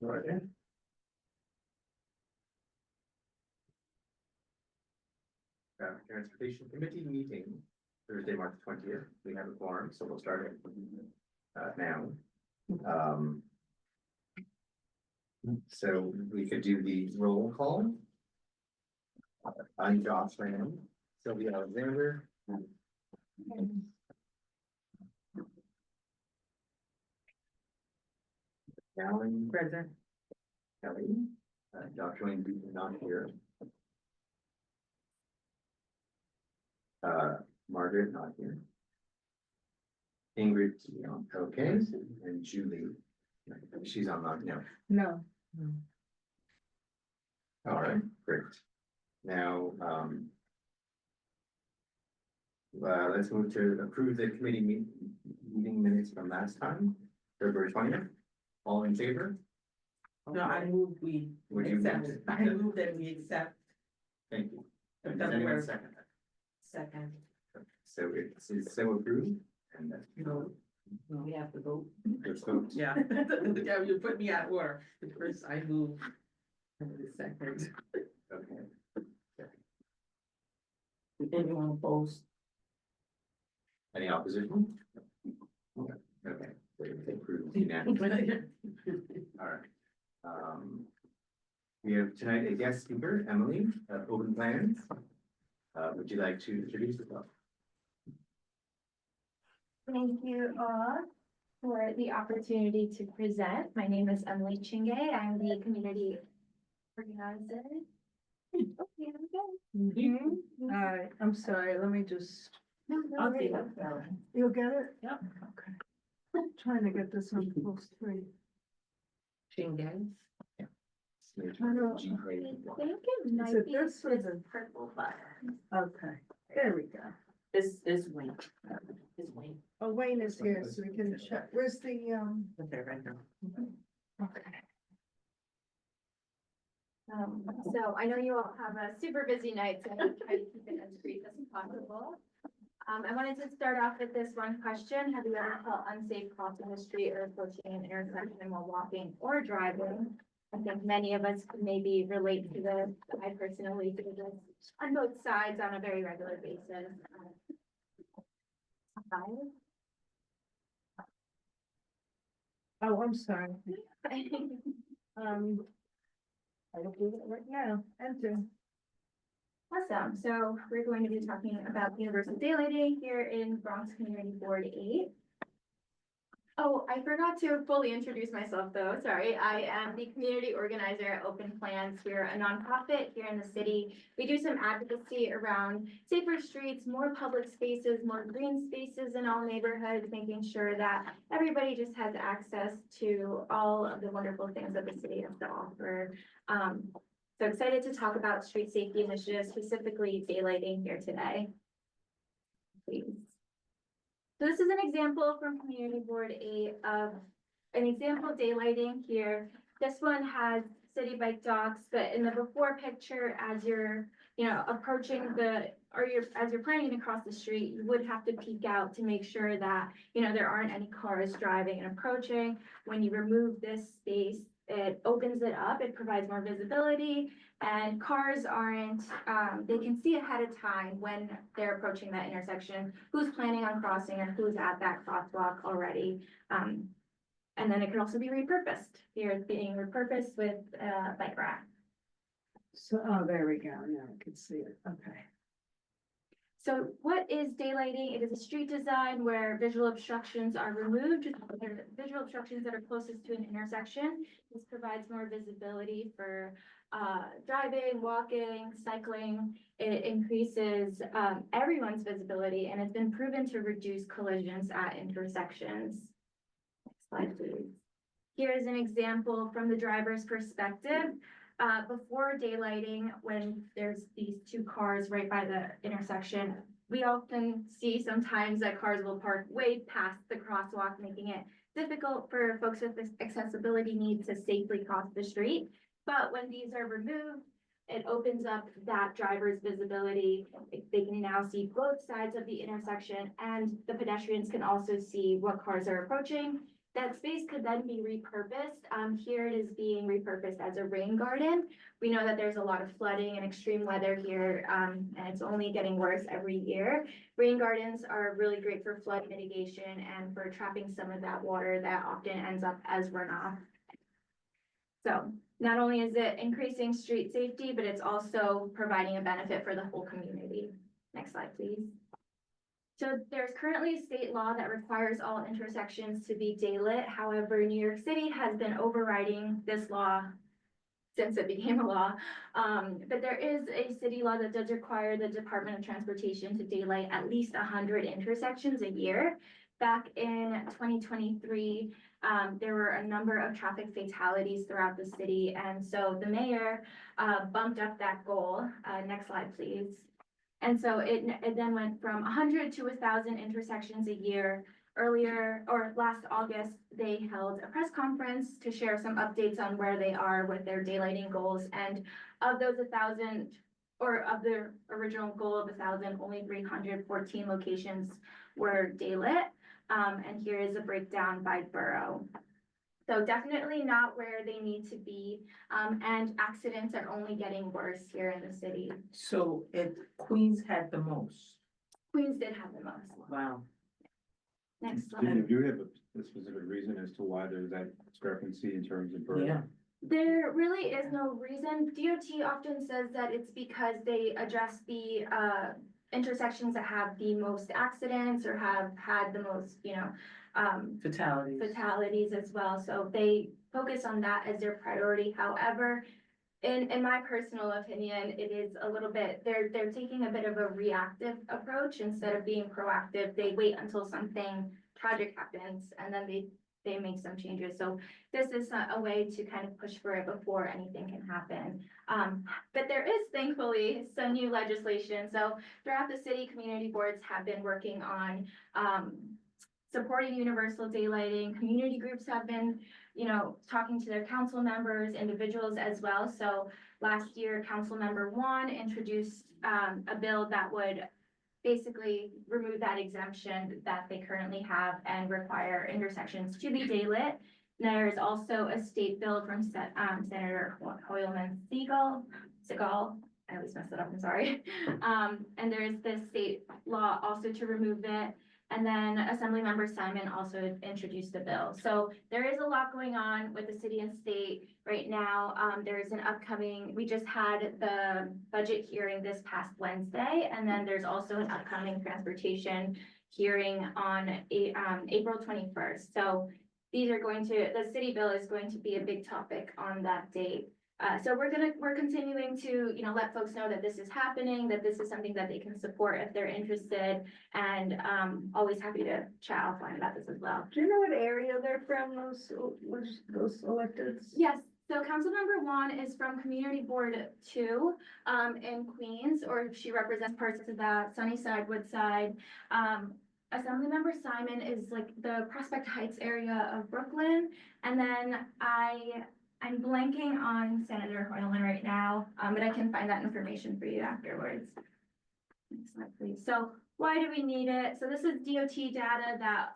Right. Transportation Committee meeting Thursday, March 20th. We have a quorum, so we'll start it now. So we could do the roll call. I'm Josh Lamb, Sylvia Alexander. Alan present. Kelly, Dr. Wayne Beaton not here. Margaret not here. Ingrid, okay, and Julie, she's online now. No. All right, great. Now, let's move to approve the committee meeting minutes from last time, February 20th. All in favor? No, I move we Would you accept move it. to- I move that we accept. Thank you. the Does anyone February second that? Second. So it's so approved and that's. No, we have to vote. Let's vote. Yeah, yeah, you put me out order. The first I move. And the second. Okay. Anyone opposed? Any opposition? Okay, so it's approved unanimously. All right. We have tonight a guest speaker, Emily, of Open Plans. Would you like to introduce yourself? Thank you all for the opportunity to present. My name is Emily Chinge. I'm the community organizer. Oh, here we go. All right, I'm sorry, let me just. No, no I'll worries. take it. You'll get it? Yep. Okay. Trying to get this on post three. Shingens. I don't- I think it might it be this this or the- purple button. Okay, there we go. This is Wayne. Is Wayne. Oh, Wayne is here, so we can check. Where's the, Okay, right now. okay. So I know you all have a super busy night, so I'm gonna try to keep it as brief as possible. I wanted to start off with this one question. Have you ever felt unsafe crossing the street or approaching an intersection while walking or driving? I think many of us could maybe relate to this. I personally do this on both sides on a very regular basis. Oh, I'm sorry. I will do it right now. Enter. Awesome. So we're going to be talking about universal daylighting here in Bronx Community Board 8. Oh, I forgot to fully introduce myself though. Sorry. I am the community organizer at Open Plans. We're a nonprofit here in the city. We do some advocacy around safer streets, more public spaces, more green spaces in all neighborhoods, making sure that everybody just has access to all of the wonderful things that the city has to offer. So excited to talk about street safety initiatives, specifically daylighting here today. Please. So this is an example from Community Board 8 of an example daylighting here. This one has city bike docks, but in the before picture, as you're, approaching as you're planning to cross the street, you would have to peek out to make sure that, there aren't any cars driving and approaching. When you remove this space, it opens it up, it provides more visibility, and cars aren't, they can see ahead of time when they're approaching that intersection, who's planning on crossing or who's at that crosswalk already. And then it can also be repurposed. Here it's being repurposed with bike rack. So, oh, there we go. Now I can see it. Okay. So what is daylighting? It is a street design where visual obstructions are removed, visual obstructions that are closest to an intersection. This provides more visibility for driving, walking, cycling. It increases everyone's visibility, and it's been proven to reduce collisions at intersections. Next slide, please. Here's an example from the driver's perspective. Before daylighting, when there's these two cars right by the intersection, we often see sometimes that cars will park way past the crosswalk, making it difficult for folks with accessibility needs to safely cross the street. But when these are removed, it opens up that driver's visibility. They can now see both sides of the intersection, and the pedestrians can also see what cars are approaching. That space could then be repurposed. Here it is being repurposed as a rain garden. We know that there's a lot of flooding and extreme weather here, and it's only getting worse every year. Rain gardens are really great for flood mitigation and for trapping some of that water that often ends up as runoff. So not only is it increasing street safety, but it's also providing a benefit for the whole community. Next slide, please. So there's currently a state law that requires all intersections to be daylit. However, New York City has been overriding this law since it became a law. But there is a city law that does require the Department of Transportation to daylight at least 100 intersections a year. Back in 2023, there were a number of traffic fatalities throughout the city. And so the mayor bumped up that goal. Next slide, please. And so it then went from 100 to 1,000 intersections a year. Earlier, or last August, they held a press conference to share some updates on where they are with their daylighting goals. And of those 1,000, or of the original goal of 1,000, only 314 locations were daylit. And here is a breakdown by borough. So definitely not where they need to be, and accidents are only getting worse here in the city. So Queens had the most. Queens did have the most. Wow. Next Do slide. you have a specific reason as to why there's that discrepancy in terms of burden? Yeah. There really is no reason. DOT often says that it's because they address the intersections that have the most accidents or have had the most, fatalities as well. So they focus on that as their priority. However, in my personal opinion, it is a little bit, they're taking a bit of a reactive approach instead of being proactive. They wait until something tragic happens and then they make some changes. So this is a way to kind of push for it before anything can happen. But there is thankfully some new legislation. So throughout the city, community boards have been working on supporting universal daylighting. Community groups have been, talking to their council members, individuals as well. So last year, Councilmember Juan introduced a bill that would basically remove that exemption that they currently have and require intersections to be daylit. There's also a state bill from Senator Hoylman Segal, I always mess it up, I'm sorry. And there's this state law also to remove it. And then Assemblymember Simon also introduced a bill. So there is a lot going on with the city and state right now. There's an upcoming, we just had the budget hearing this past Wednesday, and then there's also an upcoming transportation hearing on April 21st. So these are the city bill is going to be a big topic on that date. So we're continuing to, let folks know that this is happening, that this is something that they can support if they're interested, and always happy to chat offline about this as well. Do you know what area they're from, those electeds? Yes, so Councilmember Juan is from Community Board 2 in Queens, or she represents parts of that, Sunnyside, Woodside. Assemblymember Simon is like the Prospect Heights area of Brooklyn, and then I'm blanking on Senator Hoylman right now, but I can find that information for you afterwards. Next slide, please. So why do we need it? So this is DOT data that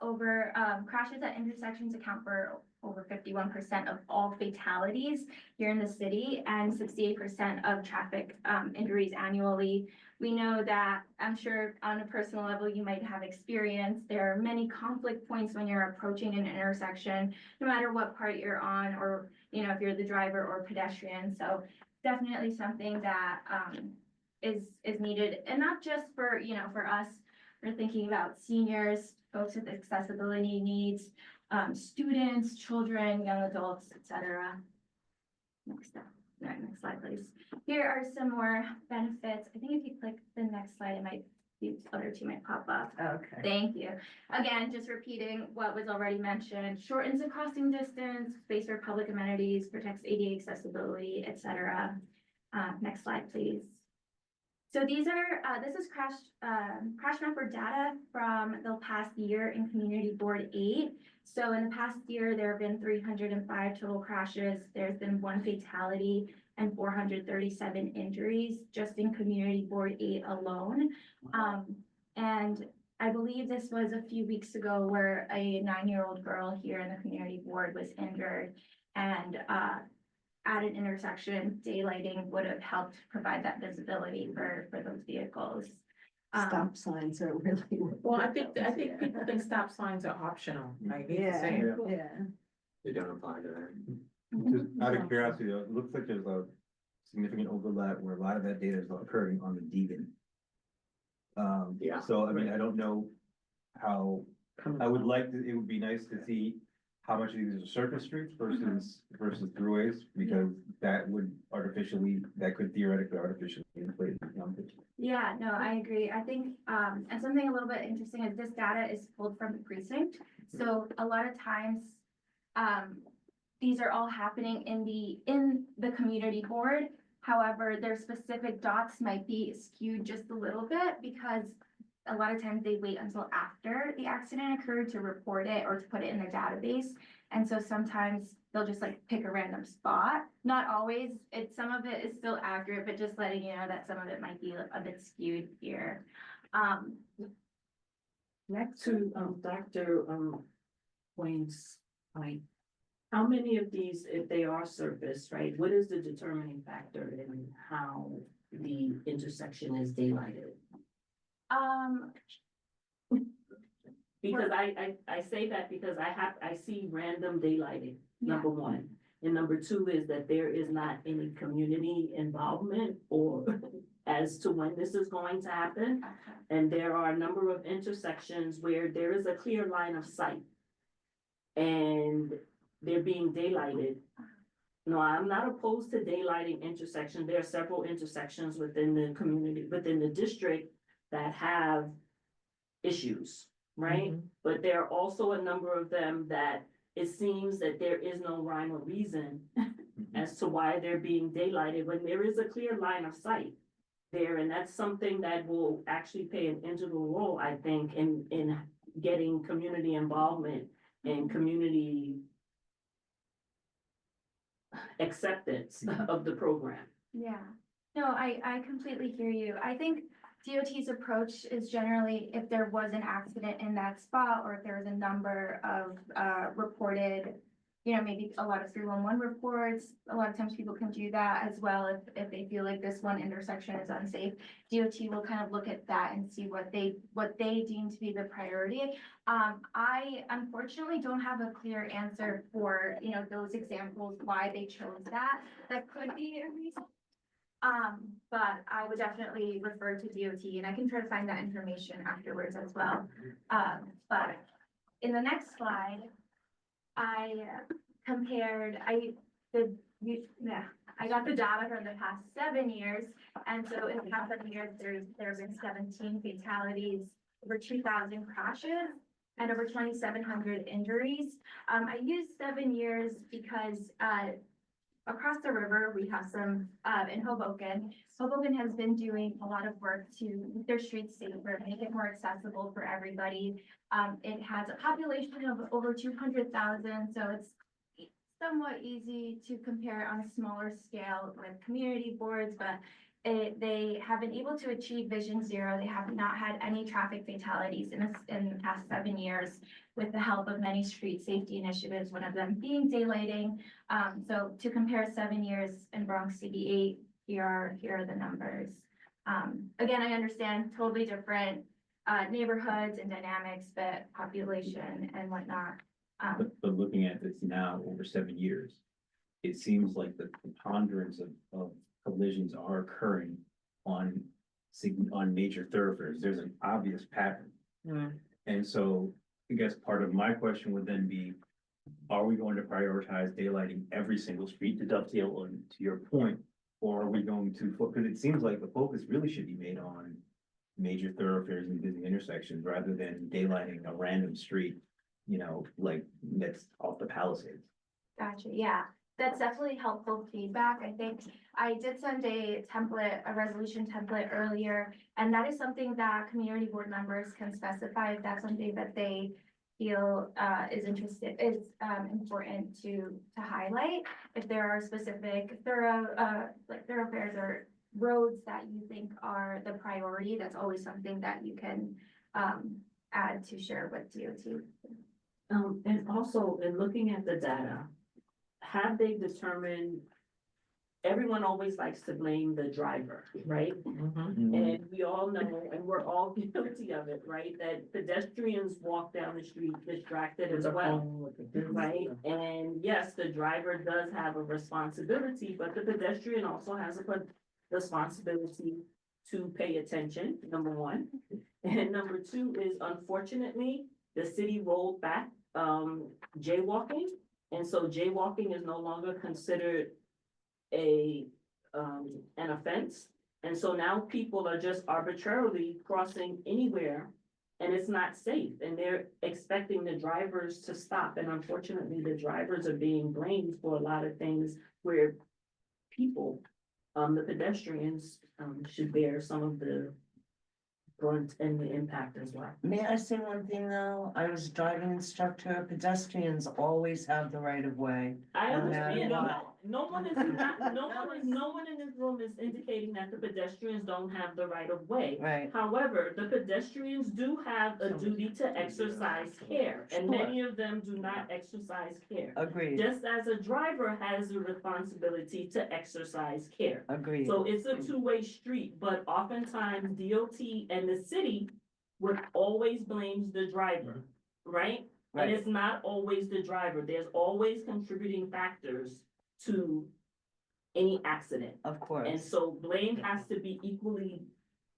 crashes at intersections account for over 51% of all fatalities here in the city and 68% of traffic injuries annually. We know that, I'm sure on a personal level, you might have experience. There are many conflict points when you're approaching an intersection, no matter what part you're on, or if you're the driver or pedestrian. So definitely something that is needed, and not just for for us. We're thinking about seniors, folks with accessibility needs, students, children, young adults, etc. Next slide, please. Here are some more benefits. I think if you click the next slide, the other two might pop up. Okay. Thank you. Again, just repeating what was already mentioned, shortens the crossing distance, space for public amenities, protects ADA accessibility, etc. Next slide, please. So these are, this is crash number data from the past year in Community Board 8. So in the past year, there have been 305 total crashes. There's been 1 fatality and 437 injuries just in Community Board 8 alone. And I believe this was a few weeks ago where a 9-year-old girl here in the community board was injured. And, at an intersection, daylighting would have helped provide that visibility for those vehicles. Stop signs are really. Well, I think people think stop signs are optional, I hate to Yeah, say it. yeah. They don't apply to that. Just out of curiosity, though, it looks like there's a significant overlap where a lot of that data is occurring on the Deegan. Yeah. So I mean, I don't know how, I would like to, it would be nice to see how much of these are surface streets versus throughways, because that could theoretically artificially inflate the numbers. Yeah, no, I agree. I think, and something a little bit interesting is this data is pulled from the precinct. So a lot of times, these are all happening in the community board. However, their specific dots might be skewed just a little bit because a lot of times they wait until after the accident occurred to report it or to put it in the database. And so sometimes they'll just like pick a random spot. Not always, some of it is still accurate, but just letting you know that some of it might be a bit skewed here. Back to, Dr. Wayne's point. How many of these, if they are surface, right, what is the determining factor in how the intersection is daylighted? Because I say that because I see random daylighting, number one. And number two is that there is not any community involvement or as to when this is going to happen. And there are a number of intersections where there is a clear line of sight. And they're being daylighted. No, I'm not opposed to daylighting intersections. There are several intersections within the community, within the district that have issues, right? But there are also a number of them that it seems that there is no rhyme or reason as to why they're being daylighted when there is a clear line of sight there. And that's something that will actually play an integral role, I think, in getting community involvement and community acceptance of the program. Yeah, no, I completely hear you. I think DOT's approach is generally if there was an accident in that spot or if there was a number of reported, maybe a lot of 311 reports, a lot of times people can do that as well if they feel like this one intersection is unsafe. DOT will kind of look at that and see what they deem to be the priority. I unfortunately don't have a clear answer for, those examples, why they chose that. That could be a reason. But I would definitely refer to DOT and I can try to find that information afterwards as well. But in the next slide, I compared, I got the data from the past 7 years. And so in the past 7 years, there have been 17 fatalities, over 2,000 crashes, and over 2,700 injuries. I used 7 years because across the river, we have some in Hoboken. Hoboken has been doing a lot of work to make their streets safer, make it more accessible for everybody. It has a population of over 200,000, so it's somewhat easy to compare on a smaller scale with community boards, but they have been able to achieve Vision Zero. They have not had any traffic fatalities in the past 7 years with the help of many street safety initiatives, one of them being daylighting. So to compare 7 years in Bronx CD8, here are the numbers. Again, I understand totally different neighborhoods and dynamics, but population and whatnot. But looking at this now over 7 years, it seems like the preponderance of collisions are occurring on major thoroughfares. There's an obvious pattern. And so I guess part of my question would then be, are we going to prioritize daylighting every single street to dovetail on to your point? Or are we going to, because it seems like the focus really should be made on major thoroughfares and busy intersections rather than daylighting a random street, like that's off the Palisades. Gotcha, yeah. That's definitely helpful feedback. I think I did send a resolution template earlier, and that is something that community board members can specify if that's something that they feel is important to highlight. If there are specific thoroughfares or roads that you think are the priority, that's always something that you can add to share with DOT. And also, in looking at the data, have they determined, everyone always likes to blame the driver, right? And we all know, and we're all guilty of it, right, that pedestrians walk down the street distracted as well. Right, and yes, the driver does have a responsibility, but the pedestrian also has a responsibility to pay attention, number one. And number two is, unfortunately, the city rolled back, jaywalking. And so jaywalking is no longer considered an offense. And so now people are just arbitrarily crossing anywhere, and it's not safe, and they're expecting the drivers to stop, and unfortunately, the drivers are being blamed for a lot of things where people, the pedestrians, should bear some of the brunt and the impact as well. May I say one thing though? I was a driving instructor. Pedestrians always have the right of way. I No understand, matter what. no one is not, no one in this room is indicating that the pedestrians don't have the right of way. Right, However, the pedestrians do have a duty to exercise care, and Sure. many of them do not exercise care. agreed, Just as a driver has a responsibility to exercise care. agreed. So it's a two-way street, but oftentimes DOT and the city would always blames the driver, right? And Right, it's not always the driver. There's always contributing factors to any accident. of And course. so blame has to be equally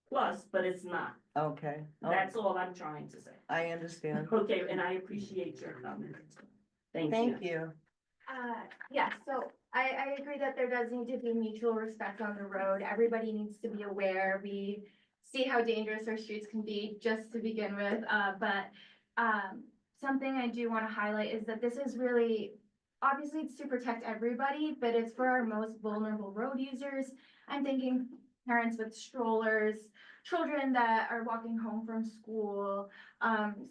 plus, but it's not. Okay. Oh, That's all I'm trying to say. I understand. Okay, and I appreciate your comment. Thank you. Thank you. Yeah, so I agree that there does need to be mutual respect on the road. Everybody needs to be aware. We see how dangerous our streets can be just to begin with, but something I do want to highlight is that this is really, obviously it's to protect everybody, but it's for our most vulnerable road users. I'm thinking parents with strollers, children that are walking home from school,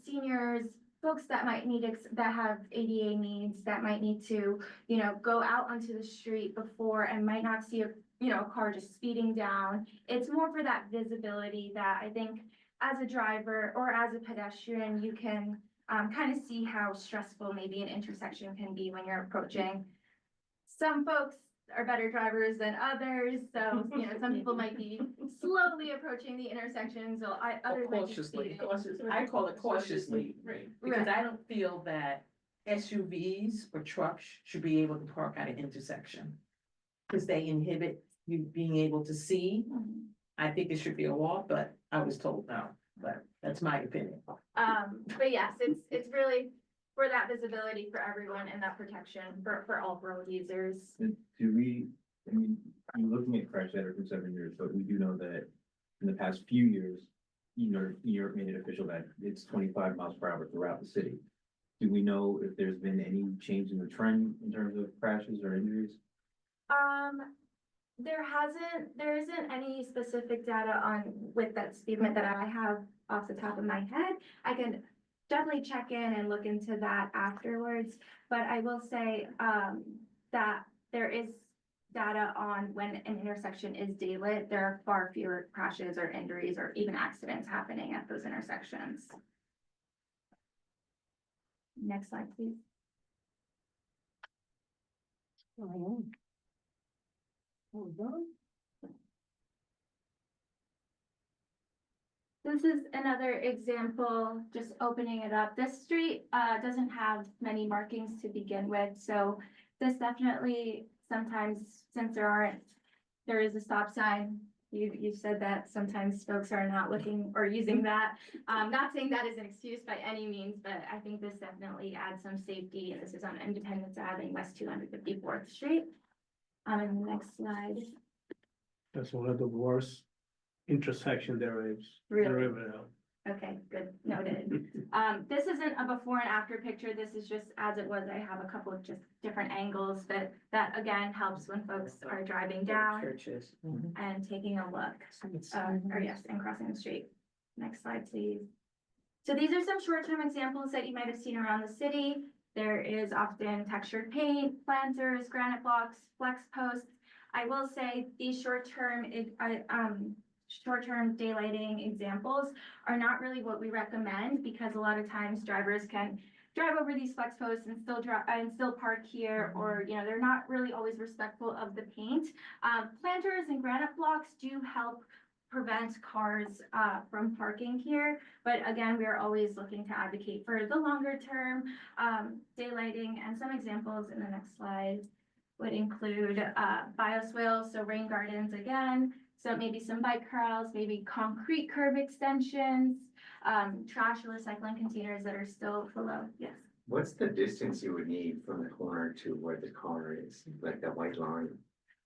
seniors, folks that might need, that have ADA needs, that might need to, you know, go out onto the street before and might not see a, you know, a car just speeding down. It's more for that visibility that I think as a driver or as a pedestrian, you can kind of see how stressful maybe an intersection can be when you're approaching. Some folks are better drivers than others, so, you know, some people might be slowly approaching the intersection, so others might be speeding. I call it cautiously, Right. because I don't feel that SUVs or trucks should be able to park at an intersection. Because they inhibit you being able to see. Mhm. I think it should be a law, but I was told no, but that's my opinion. But yes, it's really for that visibility for everyone and that protection for all road users. Do we, I mean, I'm looking at crash data for 7 years, but we do know that in the past few years, New York made it official that it's 25 miles per hour throughout the city. Do we know if there's been any change in the trend in terms of crashes or injuries? There isn't any specific data on with that speed limit that I have off the top of my head. I can definitely check in and look into that afterwards, but I will say, that there is data on when an intersection is daylit, there are far fewer crashes or injuries or even accidents happening at those intersections. Next slide, please. This is another example, just opening it up. This street doesn't have many markings to begin with, so this definitely sometimes, since there is a stop sign. You said that sometimes folks are not looking or using that. Not saying that is an excuse by any means, but I think this definitely adds some safety. And this is on Independence Avenue, West 254th Street. And the next slide. That's one of the worst intersection there is. in Really? Riverdale. Okay, good, noted. This isn't a before and after picture, this is just as it was, I have a couple of just different angles, but that again helps when folks are driving down Churches. and taking a look, or yes, and crossing the street. Next slide, please. So these are some short-term examples that you might have seen around the city. There is often textured paint, planters, granite blocks, flex posts. I will say these short-term short-term daylighting examples are not really what we recommend, because a lot of times drivers can drive over these flex posts and still drive and still park here, or, you know, they're not really always respectful of the paint. Planters and granite blocks do help prevent cars from parking here, but again, we are always looking to advocate for the longer term daylighting. And some examples in the next slide would include bioswales, so rain gardens again, so maybe some bike corrals, maybe concrete curb extensions, trash or recycling containers that are still below, yes. What's the distance you would need from the corner to where the car is, like that white line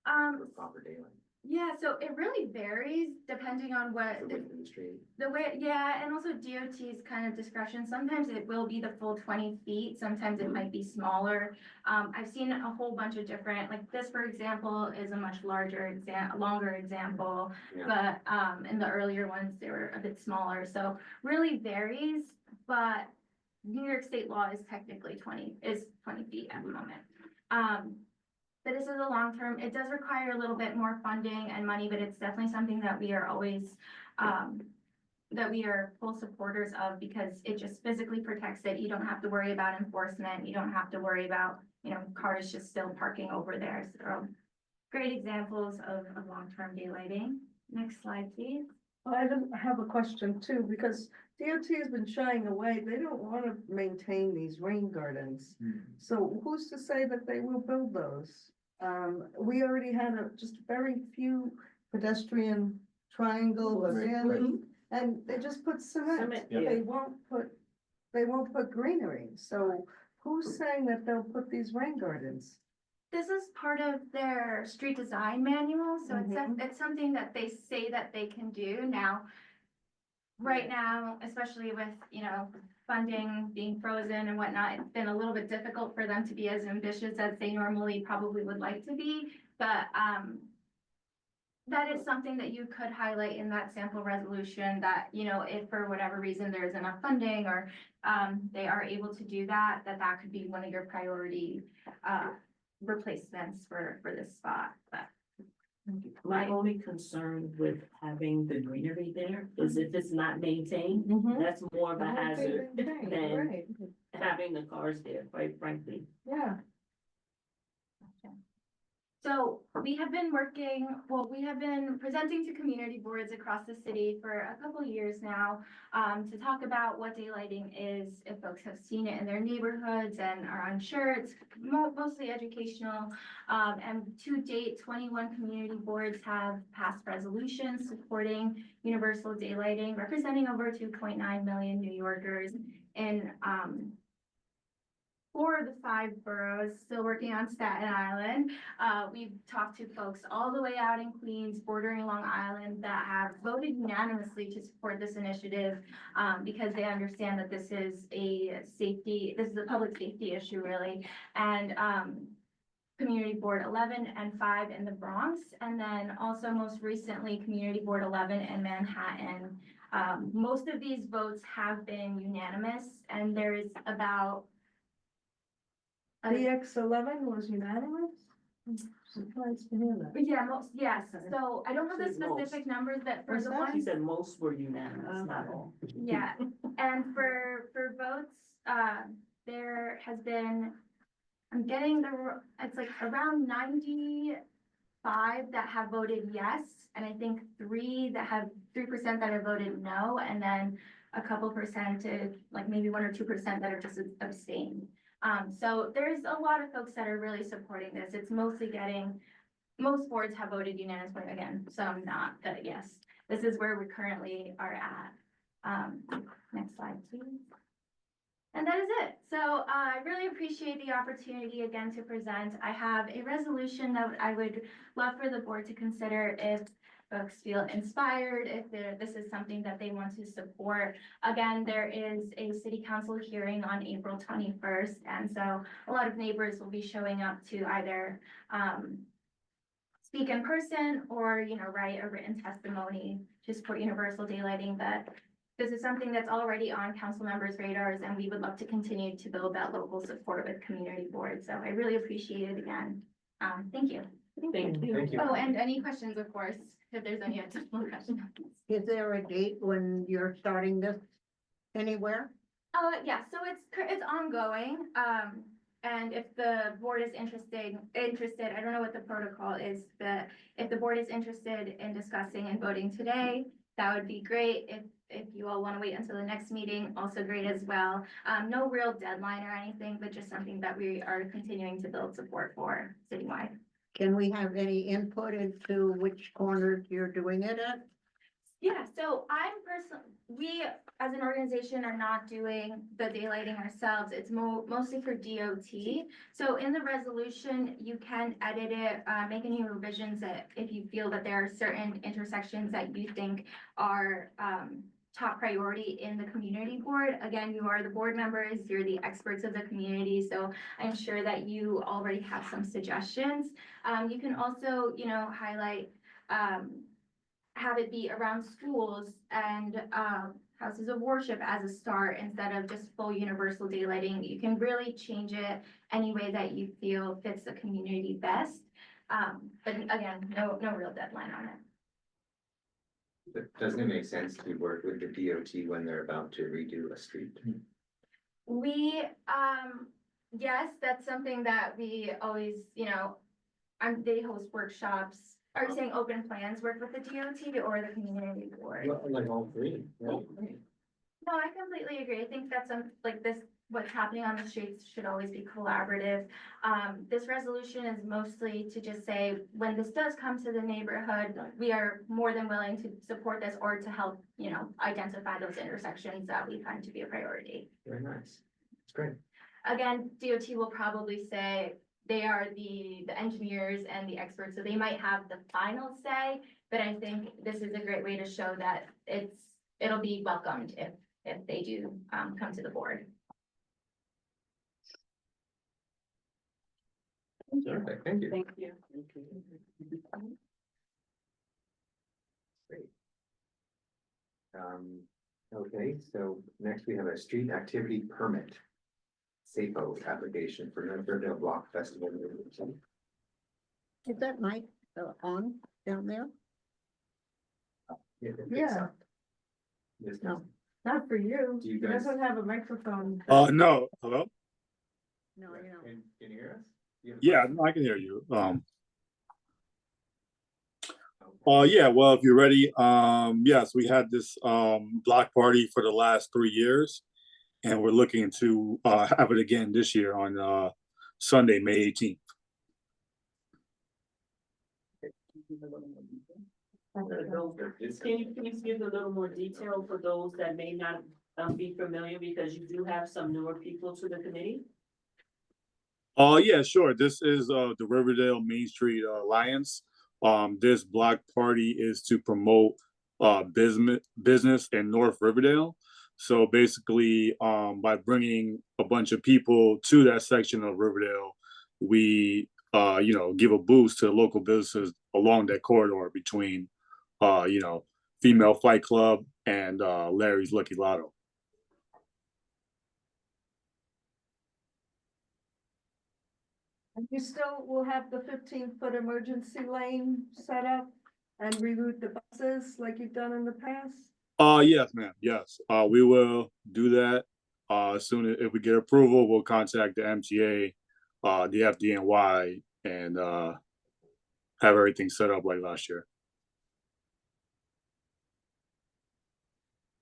for proper daylight? Yeah, so it really varies depending on what, The width of the street? the way, yeah, and also DOT's kind of discretion. Sometimes it will be the full 20 feet, sometimes it might be smaller. I've seen a whole bunch of different, like this, for example, is a much longer example. Yeah. But, in the earlier ones, they were a bit smaller, so really varies, but New York state law is technically 20 feet at the moment. But this is a long term, it does require a little bit more funding and money, but it's definitely something that we are always, that we are full supporters of, because it just physically protects it. You don't have to worry about enforcement. You don't have to worry about, you know, cars just still parking over there. So great examples of long-term daylighting. Next slide, please. Have a question too, because DOT has been shying away. They don't want to maintain these rain gardens. So who's to say that they will build those? We already had just very few pedestrian triangles in, and they just put cement. Cement, They won't put greenery. So who's saying that they'll put these rain gardens? This is part of their street design manual, so Mhm. it's something that they say that they can do now. Right now, especially with, you know, funding being frozen and whatnot, it's been a little bit difficult for them to be as ambitious as they normally probably would like to be, but, that is something that you could highlight in that sample resolution, that, you know, if for whatever reason there's enough funding, or, they are able to do that, that could be one of your priority, replacements for this spot, but. My only concern with having the greenery there is if it's not maintained, that's more of a hazard than Right, having the cars there, quite frankly. yeah. So we have been presenting to community boards across the city for a couple years now, to talk about what daylighting is, if folks have seen it in their neighborhoods and are unsure. It's mostly educational. And to date, 21 community boards have passed resolutions supporting universal daylighting, representing over 2.9 million New Yorkers in, 4 of the 5 boroughs, still working on Staten Island. We've talked to folks all the way out in Queens, bordering Long Island, that have voted unanimously to support this initiative, because they understand that this is a public safety issue, really. And Community Board 11 and 5 in the Bronx, and then also most recently, Community Board 11 in Manhattan. Most of these votes have been unanimous, and there is about BX11 was unanimous? Surprised to hear that. yes, so I don't have the Says most. specific numbers, that for What's the that? ones. She said most were unanimous, not all. Yeah, and for votes, there has been, I'm getting it's like around 95 that have voted yes, and I think 3% that have voted no, and then a couple percentage, like maybe 1 or 2% that are just abstained. So there's a lot of folks that are really supporting this. It's mostly most boards have voted unanimously, again, some not, but yes, this is where we currently are at. Next slide, please. And that is it. So I really appreciate the opportunity again to present. I have a resolution that I would love for the board to consider if folks feel inspired, if this is something that they want to support. Again, there is a city council hearing on April 21st. And so a lot of neighbors will be showing up to either speak in person or, you know, write a written testimony to support universal daylighting. But this is something that's already on council members' radars, and we would love to continue to build that local support with community boards. So I really appreciate it again. Thank you. Thank you. Thank you. Oh, and any questions, of course, if there's any additional questions. Is there a date when you're starting this anywhere? Yeah, so it's ongoing, and if the board is interested, I don't know what the protocol is, but if the board is interested in discussing and voting today, that would be great. If you all want to wait until the next meeting, also great as well. No real deadline or anything, but just something that we are continuing to build support for citywide. Can we have any input into which corner you're doing it at? Yeah, so we as an organization are not doing the daylighting ourselves. It's mostly for DOT. So in the resolution, you can edit it, make any revisions that if you feel that there are certain intersections that you think are top priority in the community board. Again, you are the board members, you're the experts of the community, so I'm sure that you already have some suggestions. You can also, highlight have it be around schools and houses of worship as a start instead of just full universal daylighting. You can really change it any way that you feel fits the community best. But again, no real deadline on it. Doesn't it make sense to work with the DOT when they're about to redo a street? We, yes, that's something that we always, they host workshops. Are you saying open plans work with the DOT or the community board? Like all three. No, I completely agree. I think that's what's happening on the streets should always be collaborative. This resolution is mostly to just say, when this does come to the neighborhood, we are more than willing to support this or to help, identify those intersections that we find to be a priority. Very nice. It's great. Again, DOT will probably say they are the engineers and the experts, so they might have the final say, but I think this is a great way to show that it'll be welcomed if they do come to the board. Perfect, thank you. Thank you. Great. Okay, so next we have a street activity permit. SAPO application for North Riverdale Block Festival. Is that mic on down there? Yeah. it picks Yeah. up. Yes, No. Not for you. Do you He guys- doesn't have a microphone. No, hello? No, you know. Can you hear us? You have a Yeah, question? I can hear you. Okay. Yeah, well, if you're ready, yes, we had this block party for the last 3 years. And we're looking to have it again this year on Sunday, May 18th. Can you please give a little more detail for those that may not be familiar, because you do have some newer people to the committee? Yeah, sure. This is the Riverdale Main Street Alliance. This block party is to promote business in North Riverdale. So basically, by bringing a bunch of people to that section of Riverdale, we, give a boost to local businesses along that corridor between, Female Fight Club and Larry's Lucky Lotto. And you still will have the 15-foot emergency lane set up and reroute the buses like you've done in the past? Yes, ma'am. Yes, we will do that. As soon as if we get approval, we'll contact the MTA, the FDNY, and have everything set up like last year.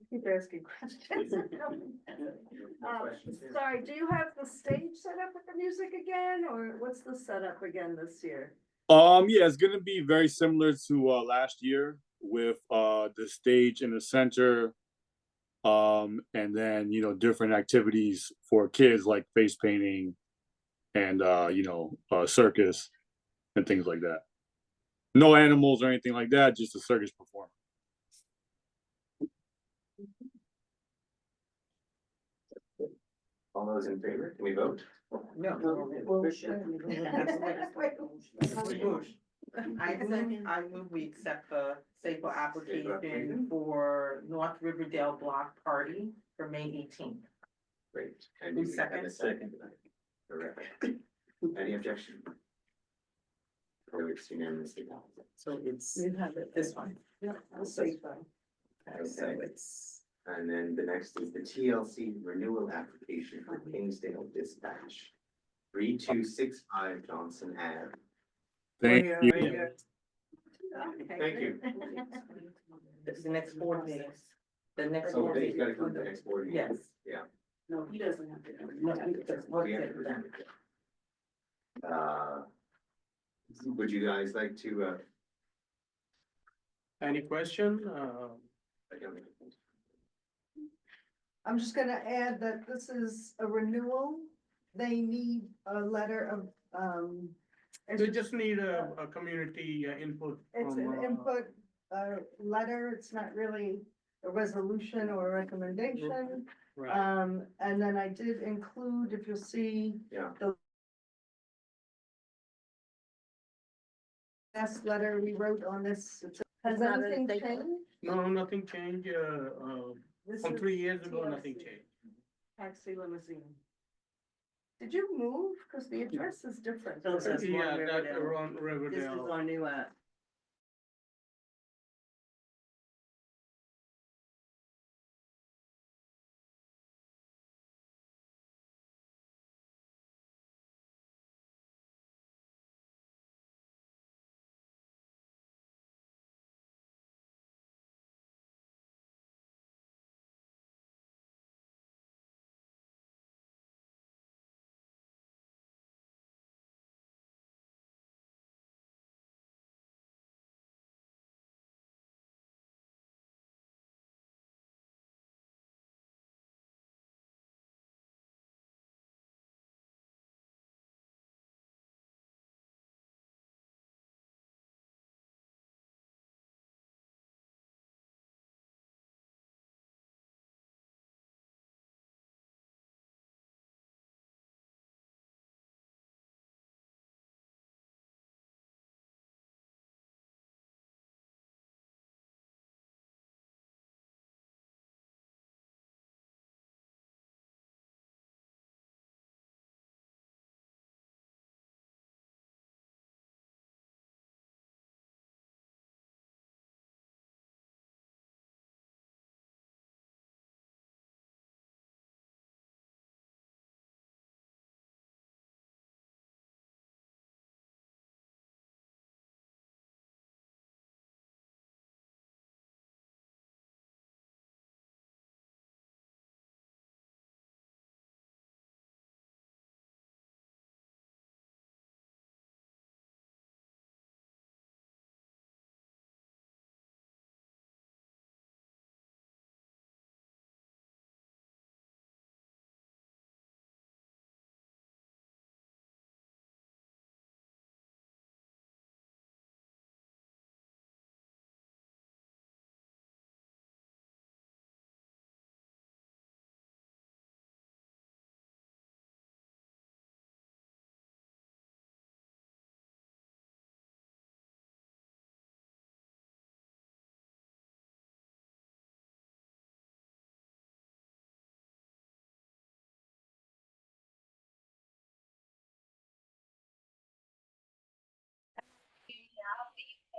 Keep asking questions. Questions here? Sorry, do you have the stage set up with the music again, or what's the setup again this year? Yeah, it's gonna be very similar to last year with the stage in the center. And then, different activities for kids like face painting and circus and things like that. No animals or anything like that, just a circus performance. All those in favor, can we vote? No. I move we accept the SAPO application for North Riverdale Block Party for May 18th. Great. And Who's you have a second? Terrific. Any objection? There we it's unanimously adopted. So it's You have it. this one. Yeah, I'll say so. So Okay. it's, And then the next is the TLC renewal application for Kingsdale Dispatch. 3265 Johnson Ave. Thank We're you. here. Thank you. the next board meeting. The next. Oh, board he's gotta meeting. come to the next board meeting. Yes. Yeah. No, he doesn't have to. No, because We have to present it. Would you guys like to, Any question? I don't know. I'm just gonna add that this is a renewal. They need a letter of, They just need a community input it's from, an input, letter. It's not really a resolution or a recommendation. right. And then I did include, if you'll see, Yeah. the last letter we wrote on this. Has not a anything statement. changed? No, nothing changed, This from is 3 years ago, nothing TLC. changed. Taxi limousine. Did you move? Cause the address is different. So it says One Yeah, that Riverdale. around This is Riverdale. our new app.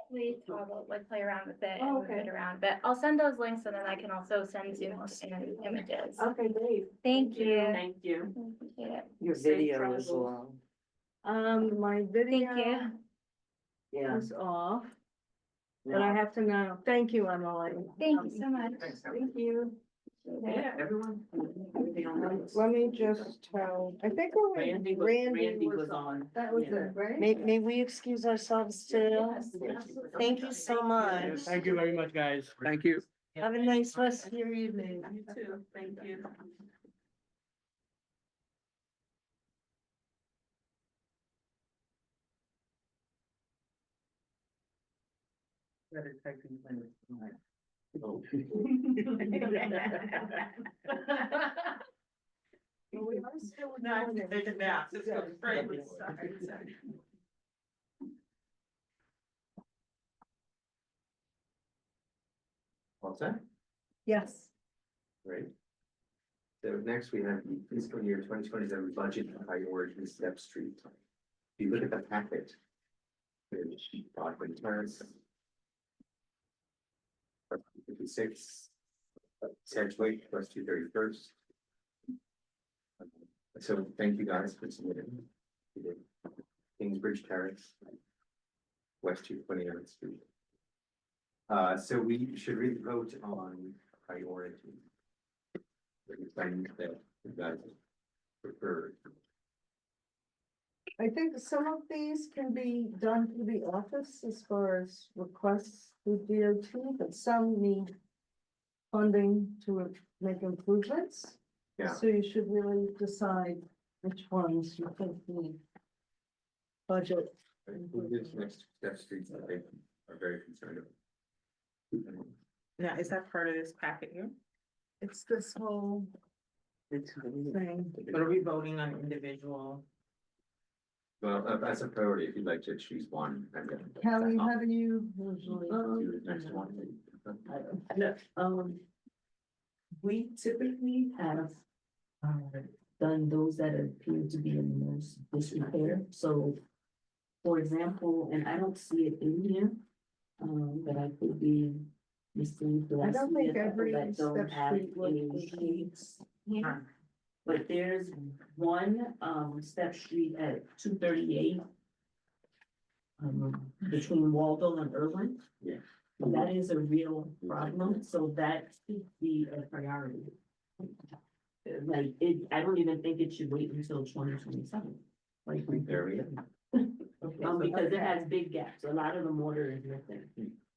We toggle, like play around with it and move it around, but I'll send those links and then I can also send Zooms and images. Okay, great. Thank you. Thank you. Appreciate it. Your Safe video is travels. long. My Thank video you. Yeah. is off, but I have to know. Thank you, Emily. Thank you so much. Thanks, Thank you. Yeah, everyone. Let me just tell, I think only Randy was on. That was Yeah. it, right? May we excuse ourselves too? Thank you so much. Thank you very much, guys. Thank you. Have a nice rest of your evening. You too, thank you. We are still Not recording. take a nap, it's going straight. What's that? Yes. Great. So next we have the fiscal year 2027 budget priority Step Street. If you look at the packet, Broadway Terrace. 56. Sedgwick, West 231st. So thank you guys for submitting. You did. Kingsbridge Terrace. West 229th Street. So we should really vote on priority. The things that you guys prefer. I think some of these can be done through the office as far as requests through DOT, but some need funding to make improvements. Yeah. So you should really decide which ones you think need budget. This next step streets that they are very concerned about. Now, is that part of this packet here? It's this whole thing. But are we voting on individual? Well, that's a priority if you'd like to choose one. And then Kelly, how do you usually? do the next one. We typically have done those that appear to be in the most disrepair, so. For example, and I don't see it in here, but I could be missing. I don't think every that don't step have street would any be- sheets here. But there's one, step street at 238. Between Waldo and Irwin. Yeah. That is a real problem, so that should be a priority. Like, I don't even think it should wait until 2027. Like, There we go. because it has big gaps, a lot of the mortar is missing,